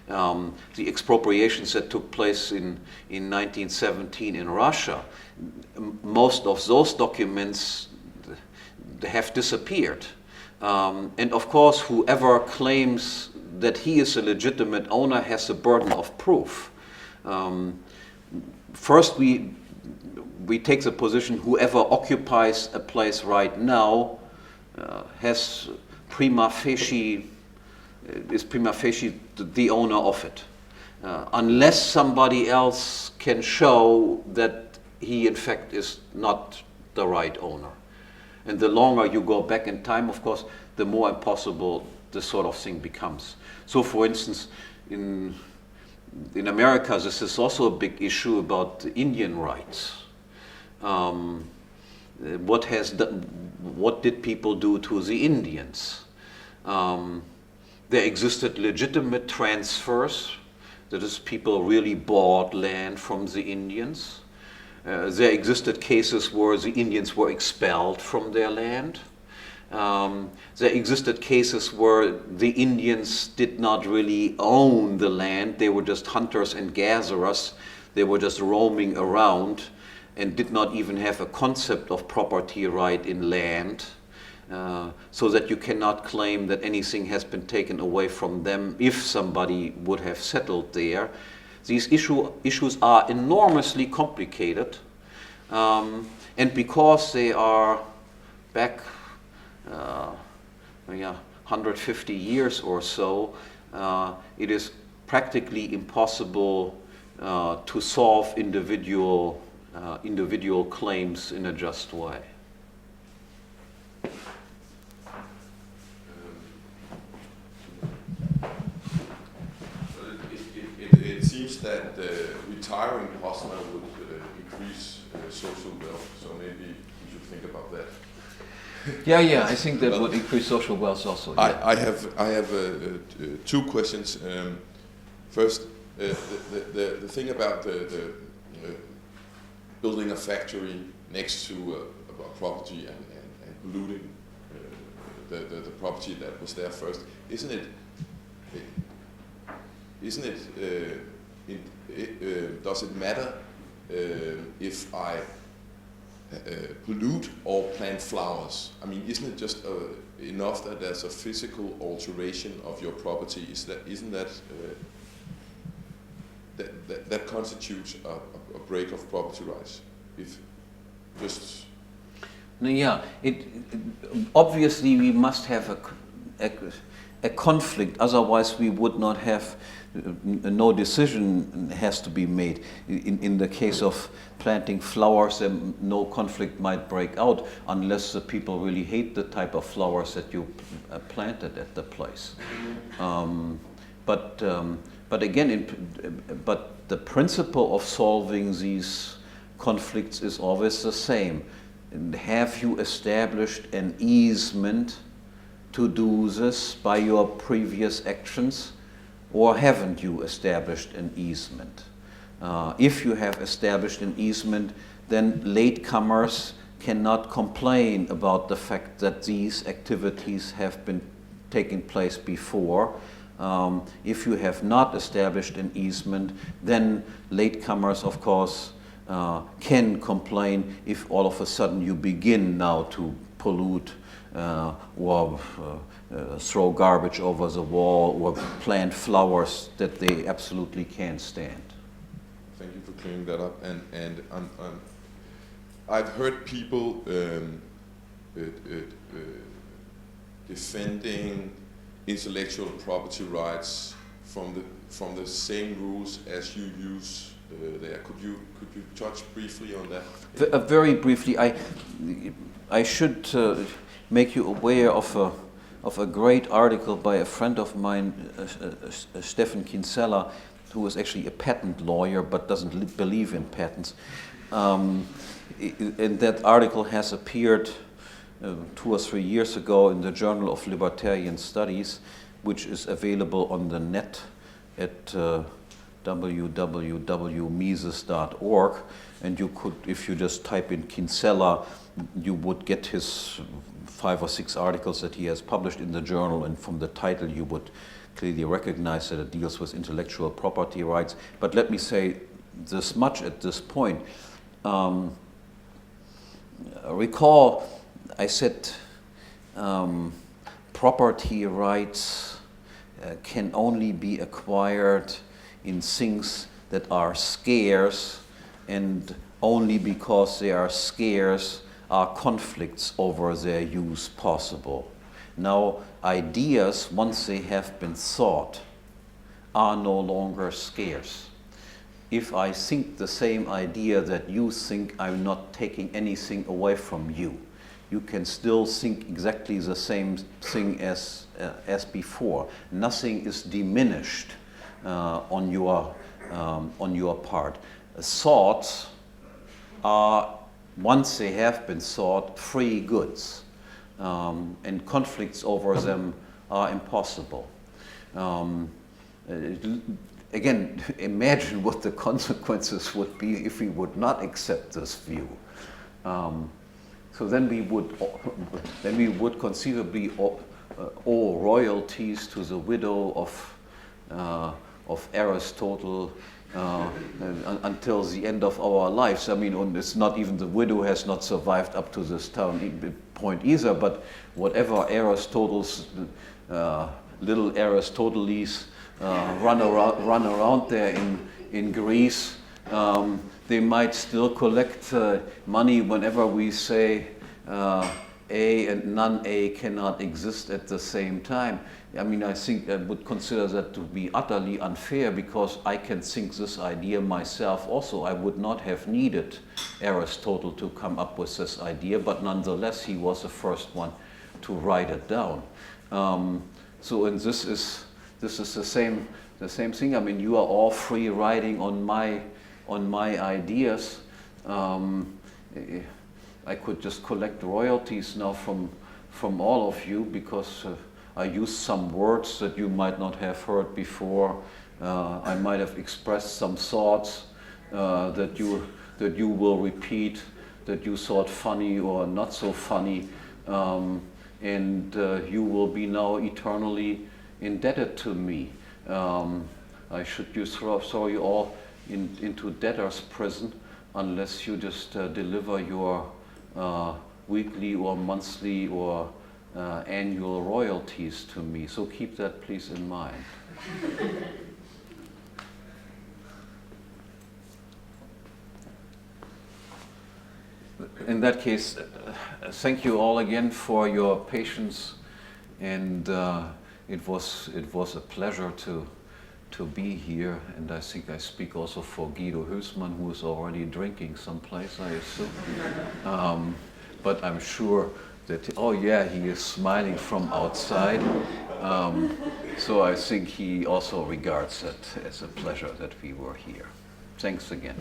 The expropriations that took place in 1917 in Russia, most of those documents have disappeared. And of course, whoever claims that he is a legitimate owner has the burden of proof. First, we take the position whoever occupies a place right now has prima facie the owner of it, unless somebody else can show that he in fact is not the right owner. And the longer you go back in time, of course, the more impossible this sort of thing becomes. So, for instance, in America, this is also a big issue about Indian rights. What did people do to the Indians? There existed legitimate transfers, that is, people really bought land from the Indians. There existed cases where the Indians were expelled from their land. There existed cases where the Indians did not really own the land. They were just hunters and gatherers. They were just roaming around and did not even have a concept of property right in land. So that you cannot claim that anything has been taken away from them if somebody would have settled there. These issues are enormously complicated, and because they are back 150 years or so, it is practically impossible to solve individual claims in a just way. It seems that retiring Hülsmann would increase social wealth, so maybe we should think about that. Yeah, I think that would increase social wealth also. Yeah. I have two questions. First, the thing about the building a factory next to a property and polluting the property that was there first, does it matter if I pollute or plant flowers? I mean, isn't it just enough that there's a physical alteration of your property? Isn't that that constitutes a break of property rights? If just Yeah, obviously we must have a conflict, otherwise we would not have, no decision has to be made. In the case of planting flowers, no conflict might break out unless the people really hate the type of flowers that you planted at the place. But the principle of solving these conflicts is always the same. Have you established an easement to do this by your previous actions, or haven't you established an easement? If you have established an easement, then latecomers cannot complain about the fact that these activities have been taking place before. If you have not established an easement, then latecomers, of course, can complain if all of a sudden you begin now to pollute or throw garbage over the wall or plant flowers that they absolutely can't stand. Thank you for clearing that up. And I've heard people defending intellectual property rights from the same rules as you use there. Could you touch briefly on that? Very briefly, I should make you aware of a great article by a friend of mine, Stefan Kinsella, who is actually a patent lawyer but doesn't believe in patents. And that article has appeared 2 or 3 years ago in the Journal of Libertarian Studies, which is available on the net at www.mises.org, and you could, if you just type in Kinsella, you would get his 5 or 6 articles that he has published in the journal, and from the title you would clearly recognize that it deals with intellectual property rights. But let me say this much at this point. Recall I said property rights can only be acquired in things that are scarce, and only because they are scarce are conflicts over their use possible. Now, ideas, once they have been thought, are no longer scarce. If I think the same idea that you think, I'm not taking anything away from you. You can still think exactly the same thing as before. Nothing is diminished on your part. Thoughts are, once they have been thought, free goods, and conflicts over them are impossible. Again, imagine what the consequences would be if we would not accept this view. So then we would conceivably owe royalties to the widow of Aristotle until the end of our lives. I mean, it's not even the widow has not survived up to this point either. But whatever Aristotle's little Aristoteles run around there in Greece, they might still collect money whenever we say A and non-A cannot exist at the same time. I mean, I think I would consider that to be utterly unfair, because I can think this idea myself also. I would not have needed Aristotle to come up with this idea, but nonetheless he was the first one to write it down. So, and this is the same thing. I mean, you are all free riding on my ideas. I could just collect royalties now from all of you, because I use some words that you might not have heard before. I might have expressed some thoughts that you will repeat, that you thought funny or not so funny, and you will be now eternally indebted to me. I should throw you all into debtor's prison unless you just deliver your weekly or monthly or annual royalties to me. So keep that please in mind. In that case, thank you all again for your patience, and it was a pleasure to be here. And I think I speak also for Guido Hülsmann, who is already drinking someplace, I assume. But I'm sure that, oh yeah, he is smiling from outside. So I think he also regards it as a pleasure that we were here. Thanks again.